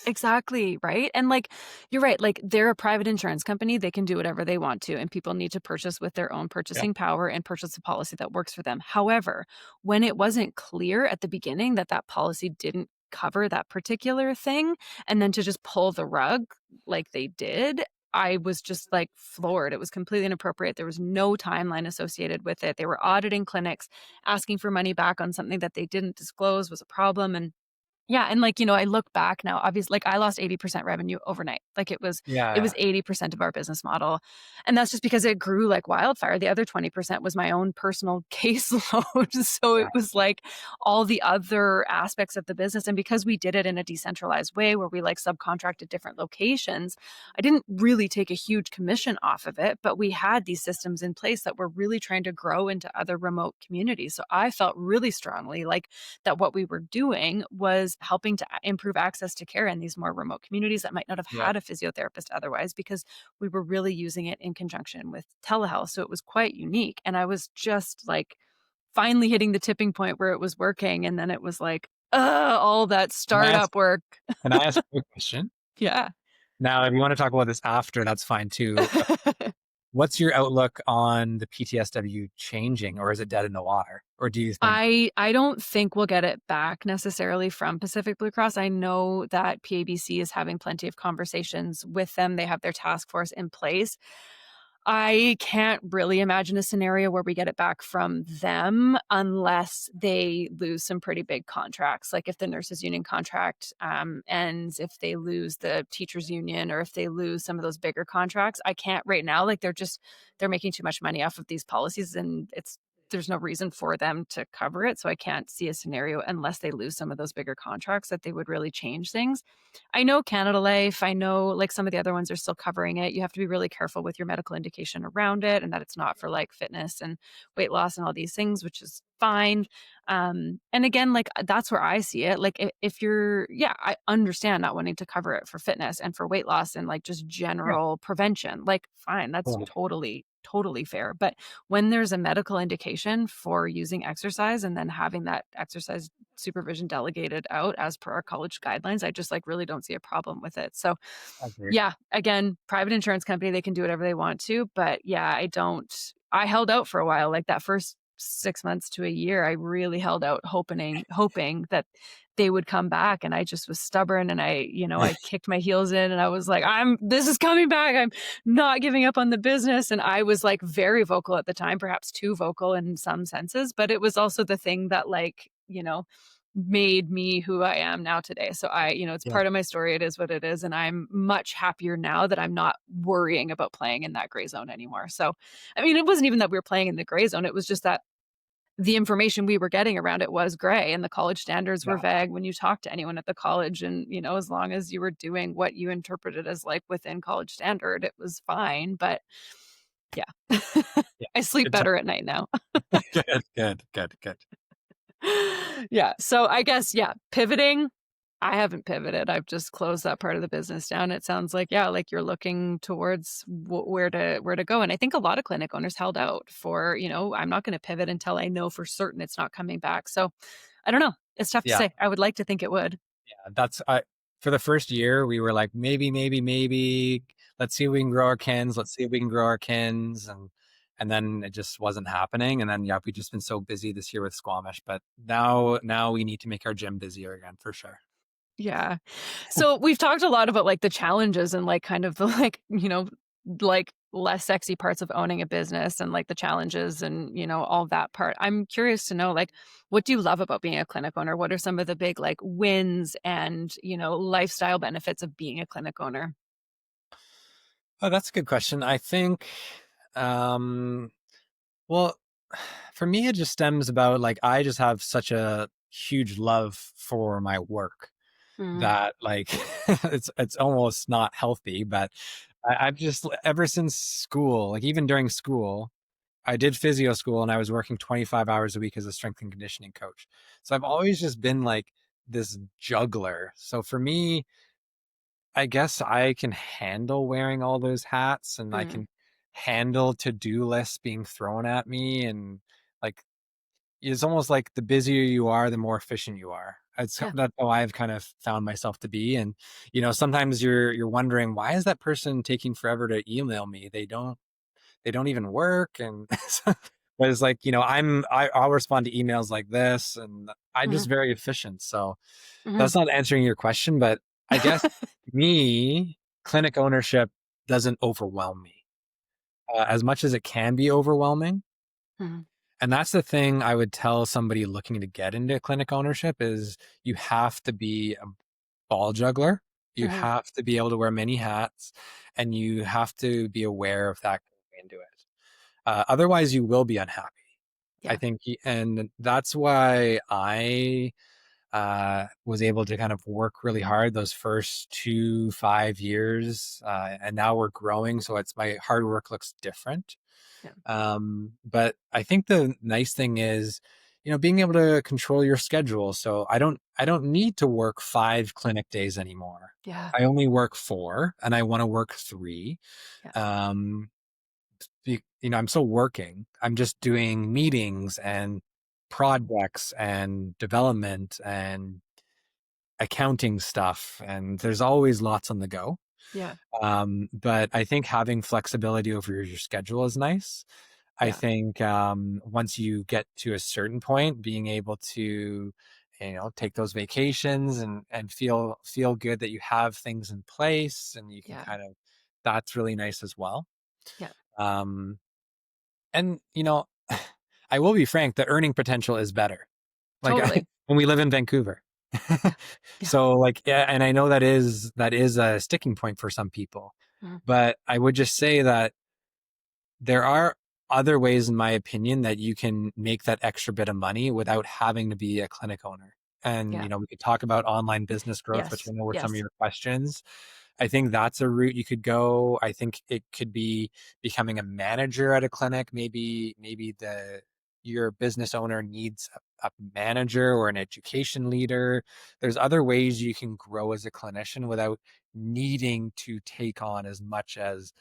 Exactly, right? And, like, you're right, like, they're a private insurance company, they can do whatever they want to, and people need to purchase with their own Yeah, purchasing power and purchase a policy that works for them. However, when it wasn't clear at the beginning that that policy didn't cover that particular thing, and then to just pull the rug like they did, I was just, like, floored. It was completely inappropriate, there was no timeline associated with it. They were auditing clinics, asking for money back on something that they didn't disclose was a problem, and yeah, and, like, I look back now, obviously, like, I lost 80% revenue overnight. Like, it was yeah, 80% of our business model, and that's just because it grew like wildfire. The other 20% was my own personal caseload, so yeah, it was, like, all the other aspects of the business, and because we did it in a decentralized way where we, like, subcontracted different locations, I didn't really take a huge commission off of it, but we had these systems in place that were really trying to grow into other remote communities, so I felt really strongly, like, that what we were doing was helping to improve access to care in these more remote communities that might not have yeah, had a physiotherapist otherwise because we were really using it in conjunction with telehealth. So it was quite unique. And I was just like finally hitting the tipping point where it was working. And then it was like, all that can I ask startup work. can I ask you a question? Yeah. Now, if you want to talk about this after, that's fine too. What's your outlook on the PTSW changing, or is it dead in the water? Or do you think, I don't think we'll get it back necessarily from Pacific Blue Cross. I know that PABC is having plenty of conversations with them. They have their task force in place. I can't really imagine a scenario where we get it back from them unless they lose some pretty big contracts. Like if the nurses union contract ends, if they lose the teachers union, or if they lose some of those bigger contracts. I can't right now. Like they're making too much money off of these policies, and there's no reason for them to cover it. So I can't see a scenario unless they lose some of those bigger contracts that they would really change things. I know Canada Life, I know like some of the other ones are still covering it. You have to be really careful with your medical indication around it and that it's not for like fitness and weight loss and all these things, which is fine. And again, like that's where I see it. Like if you're, yeah, I understand not wanting to cover it for fitness and for weight loss and like just yeah, general prevention. Like, fine, that's totally. totally fair. But when there's a medical indication for using exercise and then having that exercise supervision delegated out as per our college guidelines, I just like really don't see a problem with it. So I agree. yeah, again, private insurance company, they can do whatever they want to, but yeah, I held out for a while, like that first 6 months to a year, I really held out hoping that they would come back, and I just was stubborn, and I kicked my heels in, and I was like, this is coming back. I'm not giving up on the business." And I was like very vocal at the time, perhaps too vocal in some senses, but it was also the thing that made me who I am now today. So it's Yeah, part of my story. It is what it is. And I'm much happier now that I'm not worrying about playing in that gray zone anymore. So, I mean, it wasn't even that we were playing in the gray zone. It was just that the information we were getting around it was gray, and the college standards yeah, were vague when you talked to anyone at the college. And, as long as you were doing what you interpreted as like within college standard, it was fine. But yeah, yeah. I sleep Good time. better at night now. Good, good, good, good. Yeah. So I guess, yeah, pivoting. I haven't pivoted. I've just closed that part of the business down. It sounds like, yeah, like you're looking towards where to go. And I think a lot of clinic owners held out for, I'm not going to pivot until I know for certain it's not coming back. So I don't know. It's tough to Yeah, say. I would like to think it would. yeah. That's for the first year, we were like, maybe, maybe, maybe. Let's see if we can grow our kins. Let's see if we can grow our kins, and then it just wasn't happening. And then yeah, we've just been so busy this year with Squamish, but now we need to make our gym busier again for sure. Yeah. So we've talked a lot about like the challenges and like kind of the like, like less sexy parts of owning a business and like the challenges and, all that part. I'm curious to know like what do you love about being a clinic owner? What are some of the big like wins and, lifestyle benefits of being a clinic owner? Oh, that's a good question. I think Um, well, for me, it just stems about like I just have such a huge love for my work Mm, that like it's almost not healthy, but I've just ever since school, like even during school, I did physio school and I was working 25 hours a week as a strength and conditioning coach. So I've always just been like this juggler. So for me, I guess I can handle wearing all those hats and I mm, can handle to-do lists being thrown at me and like it's almost like the busier you are, the more efficient you are. It's yeah. that's how I've kind of found myself to be. And sometimes you're wondering why is that person taking forever to email me? They don't even work. And but it's like I'll respond to emails like this, and I'm Mhm, just very efficient. So mhm. that's not answering your question, but I guess me, clinic ownership doesn't overwhelm me as much as it can be overwhelming. Mhm, And that's the thing I would tell somebody looking to get into clinic ownership is you have to be a ball juggler. You mhm. have to be able to wear many hats, and you have to be aware of that going into it. Otherwise, you will be unhappy. I Yeah, think, and that's why I was able to kind of work really hard those first 5 years, and now we're growing, so it's my hard work looks different. yeah, But I think the nice thing is, being able to control your schedule. So I don't need to work 5 clinic days anymore. yeah, I only work 4, and I want to work 3. yeah, Um, I'm still working. I'm just doing meetings and projects and development and accounting stuff, and there's always lots on the go. yeah, But I think having flexibility over your schedule is nice. I yeah, think once you get to a certain point, being able to, take those vacations and feel good that you have things in place and you can yeah, kind of, that's really nice as well. yeah. Um, and I will be frank, the earning potential is better. Like Totally. when we live in Vancouver. Yeah, yeah. So like, yeah, and I know that is a sticking point for some people, Mhm. but I would just say that there are other ways, in my opinion, that you can make that extra bit of money without having to be a clinic owner. And, Yeah. we could talk about online business growth, which Yes, I know were some of yes. your questions. I think that's a route you could go. I think it could be becoming a manager at a clinic. Maybe your business owner needs a manager or an education leader. There's other ways you can grow as a clinician without needing to take on as much as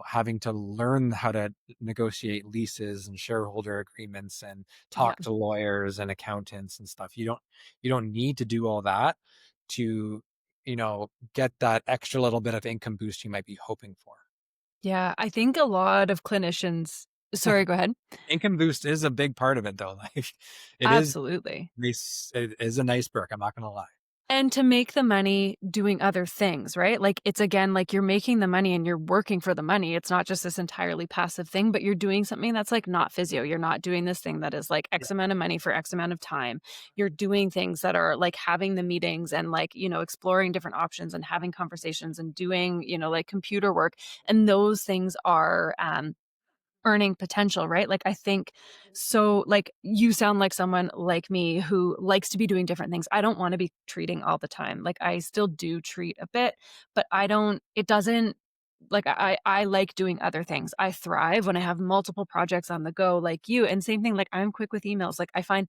having to learn how to negotiate leases and shareholder agreements and Yeah. talk to lawyers and accountants and stuff. You don't need to do all that to get that extra little bit of income boost you might be hoping for. Yeah, I think a lot of clinicians. Sorry, go ahead. Income boost is a big part of it though. Like it is Absolutely. it is a nice perk, I'm not gonna lie. And to make the money doing other things, right? Like, it's again, like, you're making the money and you're working for the money. It's not just this entirely passive thing, but you're doing something that's, like, not physio. You're not doing this thing that is, like, Yeah. X amount of money for X amount of time. You're doing things that are, like, having the meetings and, like, exploring different options and having conversations and doing, like, computer work, and those things are, earning potential, right? Like, I think so, like, you sound like someone like me who likes to be doing different things. I don't wanna be treating all the time. Like, I still do treat a bit, but I don't it doesn't like, I like doing other things. I thrive when I have multiple projects on the go like you, and same thing, like, I'm quick with emails. Like, I find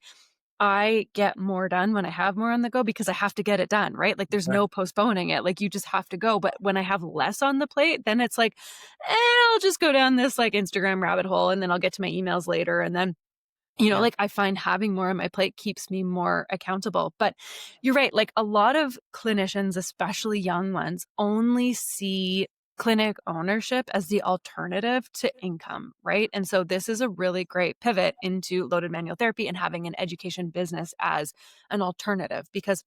I get more done when I have more on the go because I have to get it done, right? Like, there's no Exactly. postponing it, like, you just have to go, but when I have less on the plate, then it's like, I'll just go down this, like, Instagram rabbit hole, and then I'll get to my emails later, and then Yeah. like, I find having more on my plate keeps me more accountable, but you're right, like, a lot of clinicians, especially young ones, only see clinic ownership as the alternative to income, right? And so this is a really great pivot into loaded manual therapy and having an education business as an alternative because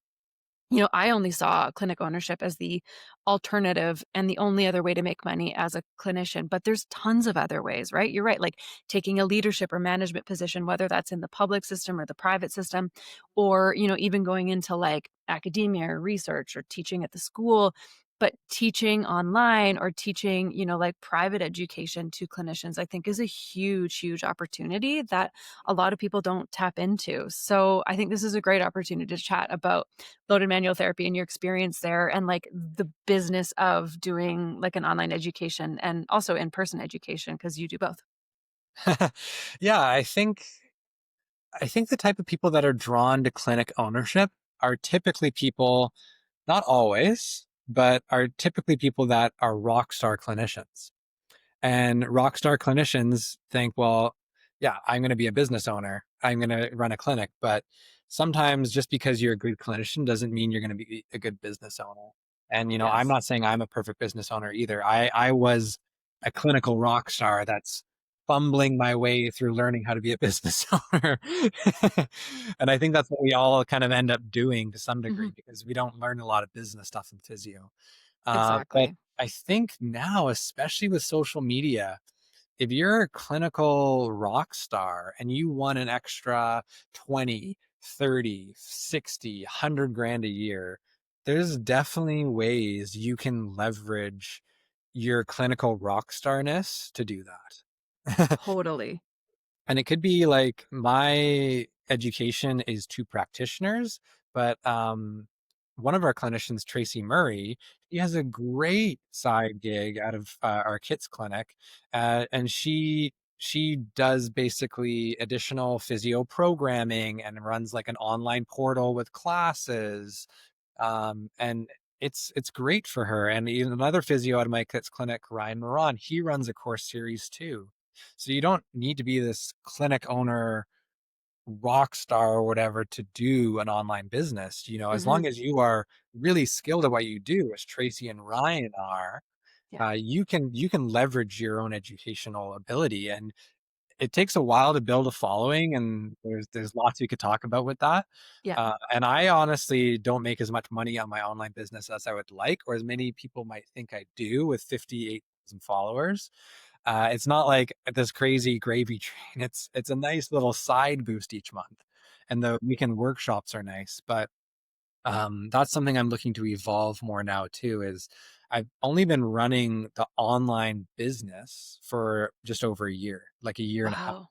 I only saw clinic ownership as the alternative and the only other way to make money as a clinician, but there's tons of other ways, right? You're right, like taking a leadership or management position, whether that's in the public system or the private system, or, even going into like academia or research or teaching at the school. But teaching online or teaching, like private education to clinicians, I think is a huge, huge opportunity that a lot of people don't tap into. So I think this is a great opportunity to chat about loaded manual therapy and your experience there and like the business of doing like an online education and also in-person education because you do both. Yeah, I think the type of people that are drawn to clinic ownership are typically people, not always, but are typically people that are rock star clinicians. And rock star clinicians think, well, yeah, I'm going to be a business owner. I'm going to run a clinic. But sometimes just because you're a good clinician doesn't mean you're going to be a good business owner. And, I'm Yes. not saying I'm a perfect business owner either. I was a clinical rock star that's fumbling my way through learning how to be a business owner. And I think that's what we all kind of end up doing to some Hmm. degree because we don't learn a lot of business stuff in physio. But Exactly. I think now, especially with social media, if you're a clinical rock star and you want an extra 20, 30, 60, 100 grand a year, there's definitely ways you can leverage your clinical rock starness to do that. Totally. And it could be like my education is to practitioners, but one of our clinicians, Tracy Murray, he has a great side gig out of our kids clinic, and she does basically additional physio programming and runs like an online portal with classes, and it's great for her. And even another physio out of my kids clinic, Ryan Moran, he runs a course series too. So you don't need to be this clinic owner rock star or whatever to do an online business. As Hmm. long as you are really skilled at what you do, as Tracy and Ryan are, Yeah. you can leverage your own educational ability. And it takes a while to build a following, and there's lots we could talk about with that. Yeah. And I honestly don't make as much money on my online business as I would like, or as many people might think I do with 58,000 followers. It's not like this crazy gravy train. It's a nice little side boost each month, and the weekend workshops are nice. But that's something I'm looking to evolve more now too. Is I've only been running the online business for just over a year, like a year and a half.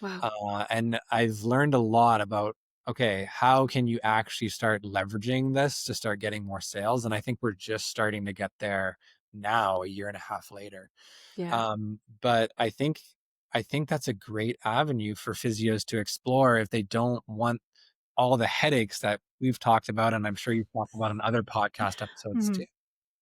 Wow. Wow. And I've learned a lot about, okay, how can you actually start leveraging this to start getting more sales? And I think we're just starting to get there now, a year and a half later. Yeah. But I think that's a great avenue for physios to explore if they don't want all the headaches that we've talked about, and I'm sure you've talked about in other podcast episodes Mhm. too.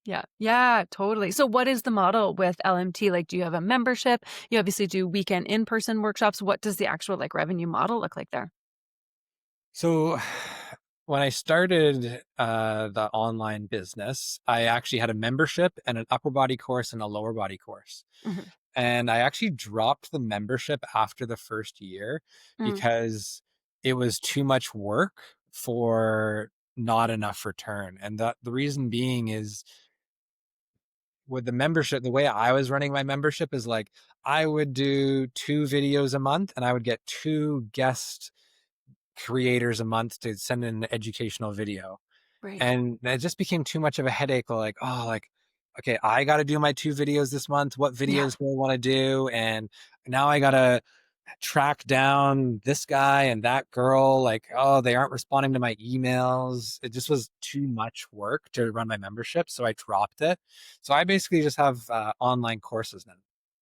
Yeah. Yeah, totally. So what is the model with LMT? Like, do you have a membership? You obviously do weekend in-person workshops. What does the actual like revenue model look like there? So when I started the online business, I actually had a membership and an upper body course and a lower body course. Mhm. And I actually dropped the membership after the first year Mm. because it was too much work for not enough return. And the reason being is, with the membership, the way I was running my membership is like I would do 2 videos a month and I would get 2 guest creators a month to send in an educational video. Right. And it just became too much of a headache. Like, oh, like, okay, I got to do my 2 videos this month. What Yeah. videos do I want to do? And now I got to track down this guy and that girl. Like, oh, they aren't responding to my emails. It just was too much work to run my membership. So I dropped it. So I basically just have online courses now.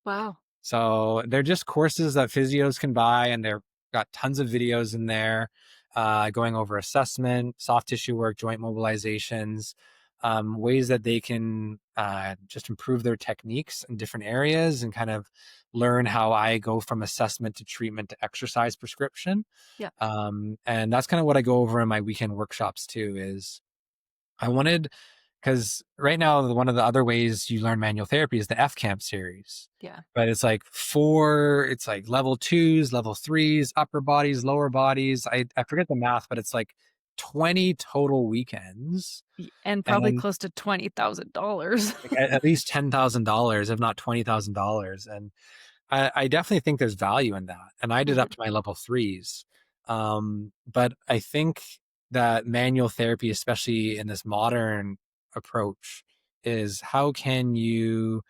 Wow. So they're just courses that physios can buy, and they've got tons of videos in there, going over assessment, soft tissue work, joint mobilizations, ways that they can just improve their techniques in different areas and kind of learn how I go from assessment to treatment to exercise prescription. Yeah. And that's kind of what I go over in my weekend workshops too. Is I wanted, because right now, one of the other ways you learn manual therapy is the F Camp series. Yeah. But it's like level twos, level threes, upper bodies, lower bodies. I forget the math, but it's like 20 total weekends. And probably And close to $20,000. like at least $10,000, if not $20,000. And I definitely think there's value in that. And I did up Mhm. to my level threes. But I think that manual therapy, especially in this modern approach, is how can you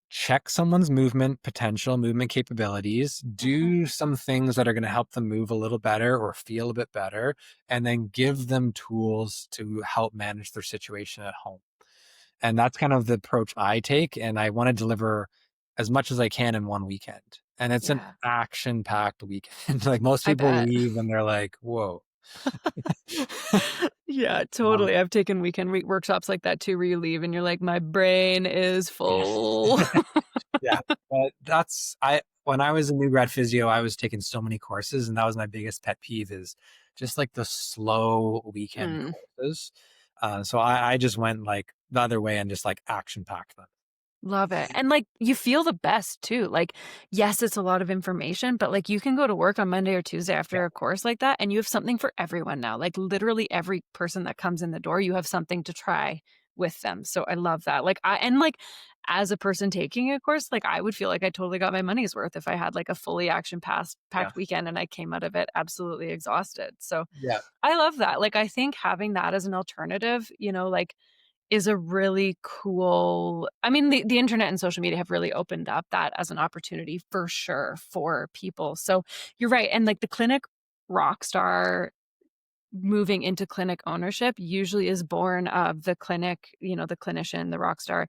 check someone's movement potential, movement capabilities, Mhm. do some things that are going to help them move a little better or feel a bit better, and then give them tools to help manage their situation at home. And that's kind of the approach I take. And I want to deliver as much as I can in one weekend. And it's an Yeah, action packed weekend. Like most I people bet. leave and they're like, whoa. Yeah, Um, totally. I've taken weekend workshops like that too, where you leave and you're like, my brain is yeah. full. Yeah. But when I was a new grad physio, I was taking so many courses, and that was my biggest pet peeve is just like the slow weekend Mm. courses. So I just went like the other way and just like action packed them. Love it. And, like, you feel the best too. Like, yes, it's a lot of information, but, like, you can go to work on Monday or Tuesday Yeah. after a course like that, and you have something for everyone now. Like, literally every person that comes in the door, you have something to try with them. So I love that. Like, as a person taking a course, like, I would feel like I totally got my money's worth if I had, like, a fully action Yeah. packed weekend and I came out of it absolutely exhausted. So Yeah. I love that. Like, I think having that as an alternative, like, is a really cool. I mean, the internet and social media have really opened up that as an opportunity for sure for people. So you're right. And like the clinic rock star moving into clinic ownership usually is born of the clinic, the clinician, the rock star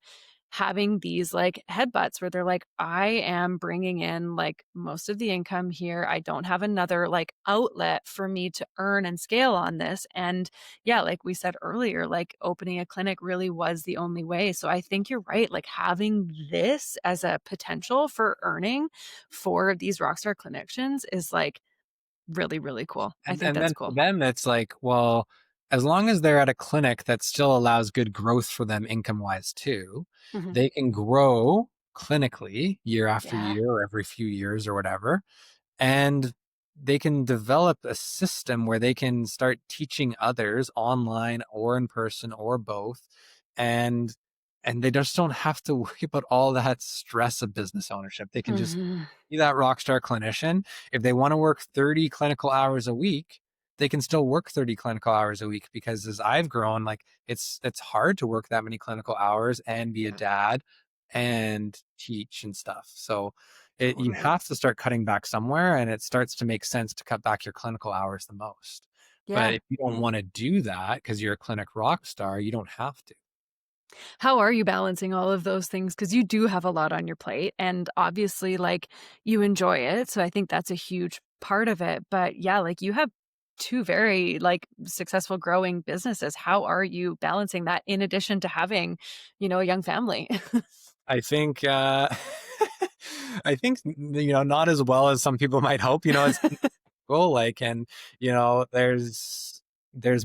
having these like headbutts where they're like, I am bringing in like most of the income here. I don't have another like outlet for me to earn and scale on this. And yeah, like we said earlier, like opening a clinic really was the only way. So I think you're right. Like having this as a potential for earning for these rockstar clinicians is like really, really cool. I think And that's then for cool. them, it's like, well, as long as they're at a clinic that still allows good growth for them income wise too, Mhm. they can grow clinically year after Yeah. year or every few years or whatever. And they can develop a system where they can start teaching others online or in person or both. And they just don't have to worry about all that stress of business ownership. They can just Mhm. be that rock star clinician. If they want to work 30 clinical hours a week, they can still work 30 clinical hours a week, because as I've grown, like it's hard to work that many clinical hours and be a Yeah, dad and teach and stuff. So you totally. have to start cutting back somewhere, and it starts to make sense to cut back your clinical hours the most. But Yeah. if you don't want to do that because you're a clinic rock star, you don't have to. How are you balancing all of those things? Because you do have a lot on your plate, and obviously, like, you enjoy it, so I think that's a huge part of it, but yeah, like, you have 2 very, like, successful growing businesses. How are you balancing that in addition to having, a young family? I think I think not as well as some people might hope. It's cool, like, and there's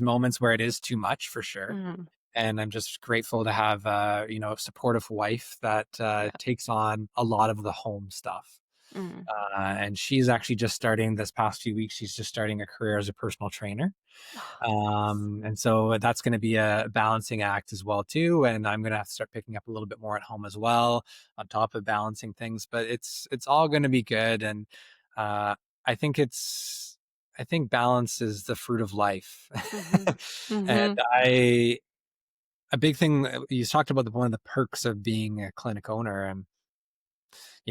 moments where it is too much for sure. Mhm. And I'm just grateful to have a supportive wife that Yeah. takes on a lot of the home stuff. Mhm. And she's actually just starting this past few weeks. She's just starting a career as a personal trainer. Oh, nice. And so that's going to be a balancing act as well too. And I'm going to have to start picking up a little bit more at home as well, on top of balancing things. But it's all going to be good. And uh, I think I think balance is the fruit of life. Mhm. And Mhm. a big thing you talked about, one of the perks of being a clinic owner. And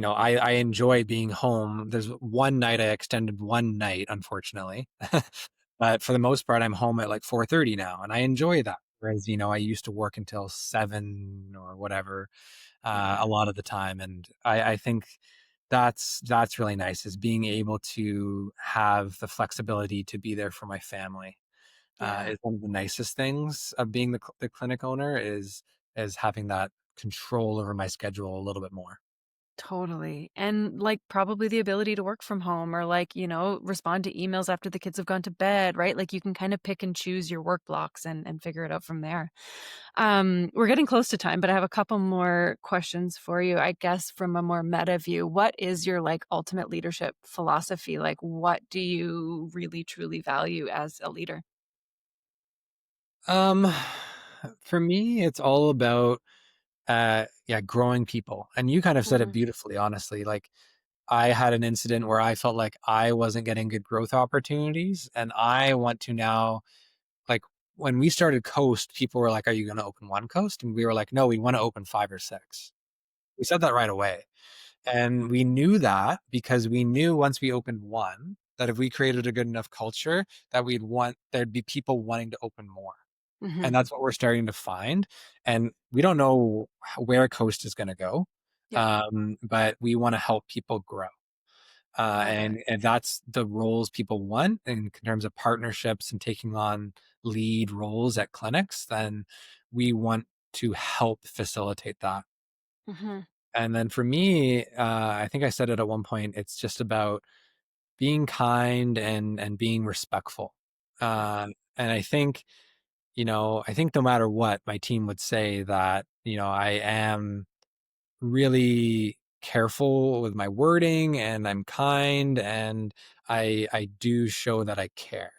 I enjoy being home. There's one night I extended one night, unfortunately. But for the most part, I'm home at like 4:30 now, and I enjoy that. Whereas, I used to work until 7 or whatever, Yeah, a lot of the time. And I think that's really nice, is being able to have the flexibility to be there for my family. yeah. Is one of the nicest things of being the clinic owner, is having that control over my schedule a little bit more. Totally. And like probably the ability to work from home or like, respond to emails after the kids have gone to bed, right? Like you can kind of pick and choose your work blocks and figure it out from there. We're getting close to time, but I have a couple more questions for you. I guess from a more meta view, what is your like ultimate leadership philosophy? Like what do you really truly value as a leader? Um, for me, it's all about yeah, growing people. And you kind of said it Mhm. beautifully, honestly. Like I had an incident where I felt like I wasn't getting good growth opportunities, and I want to now, like, when we started Coast, people were like, are you going to open one Coast? And we were like, no, we want to open 5 or 6. We said that right away. And we knew that because we knew once we opened one, that if we created a good enough culture, that there'd be people wanting to open more. Mm-hmm. And that's what we're starting to find. And we don't know where Coast is going to go. Yeah. But we want to help people grow. Love it. And that's the roles people want in terms of partnerships and taking on lead roles at clinics. Then we want to help facilitate that. Mm-hmm. And then for me, I think I said it at one point, it's just about being kind and being respectful. Yeah. And I think no matter what, my team would say that, I am really careful with my wording and I'm kind and I do show that I care.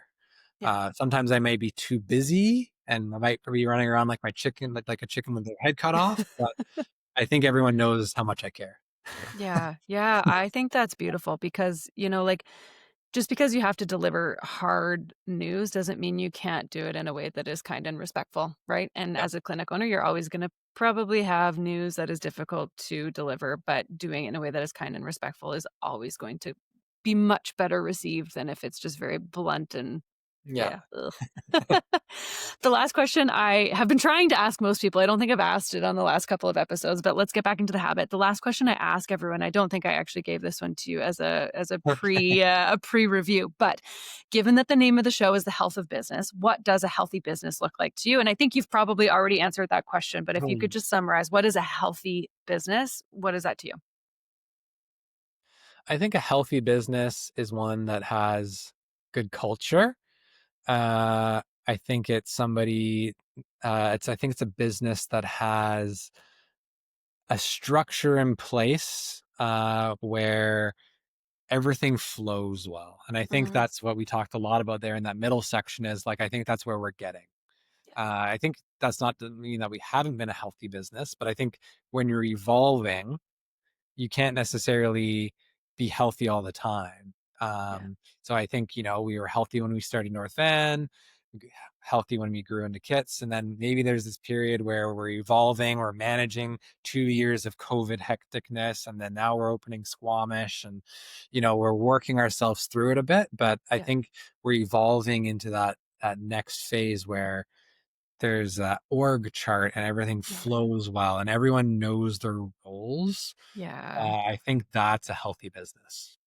Yeah. Sometimes I may be too busy and I might be running around like my chicken, like a chicken with their head cut off, but I think everyone knows how much I care. Yeah. Yeah. I think that's beautiful because, like, just because you have to deliver hard news doesn't mean you can't do it in a way that is kind and respectful, right? And Yeah. as a clinic owner, you're always going to probably have news that is difficult to deliver, but doing it in a way that is kind and respectful is always going to be much better received than if it's just very blunt and Yeah. yeah. Ugh. The last question I have been trying to ask most people. I don't think I've asked it on the last couple of episodes, but let's get back into the habit. The last question I ask everyone, I don't think I actually gave this one to you as a pre-review, but given that the name of the show is The Health of Business, what does a healthy business look like to you? And I think you've probably already answered that question, but if you could just summarize, what is a healthy business? What is that to you? I think a healthy business is one that has good culture. I think it's somebody, I think it's a business that has a structure in place where everything flows well. And I think Mhm. that's what we talked a lot about there in that middle section is like, I think that's where we're getting. Yeah. I think that's not to mean that we haven't been a healthy business, but I think when you're evolving, you can't necessarily be healthy all the time. Yeah. So I think, we were healthy when we started North Van, healthy when we grew into kits. And then maybe there's this period where we're evolving, we're managing 2 years of COVID hecticness. And then now we're opening Squamish and, we're working ourselves through it a bit. But I Yeah. think we're evolving into that next phase where there's a org chart and everything Yeah. flows well and everyone knows their roles. Yeah. I think that's a healthy business.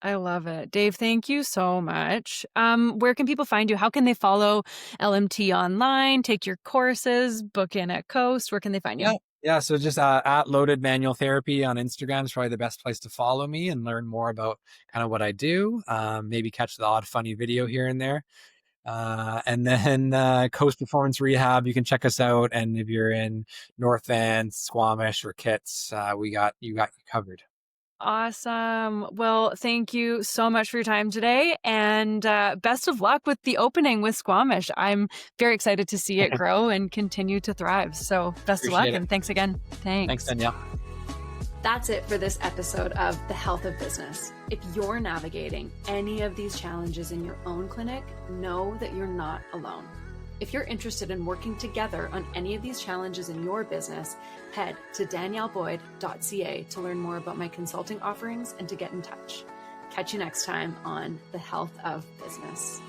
I love it. Dave, thank you so much. Where can people find you? How can they follow LMT online, take your courses, book in at Coast? Where can they find you? Yeah. Yeah. So just at Loaded Manual Therapy on Instagram is probably the best place to follow me and learn more about kind of what I do. Maybe catch the odd funny video here and there. And then Coast Performance Rehab, you can check us out. And if you're in North Van, Squamish, or Kits, we got you covered. Awesome. Well, thank you so much for your time today. And best of luck with the opening with Squamish. I'm very excited to see it grow and continue to thrive. So best of luck Appreciate it. and thanks again. Thanks, Thanks. Danielle. That's it for this episode of The Health of Business. If you're navigating any of these challenges in your own clinic, know that you're not alone. If you're interested in working together on any of these challenges in your business, head to danielleboyd.ca to learn more about my consulting offerings and to get in touch. Catch you next time on The Health of Business.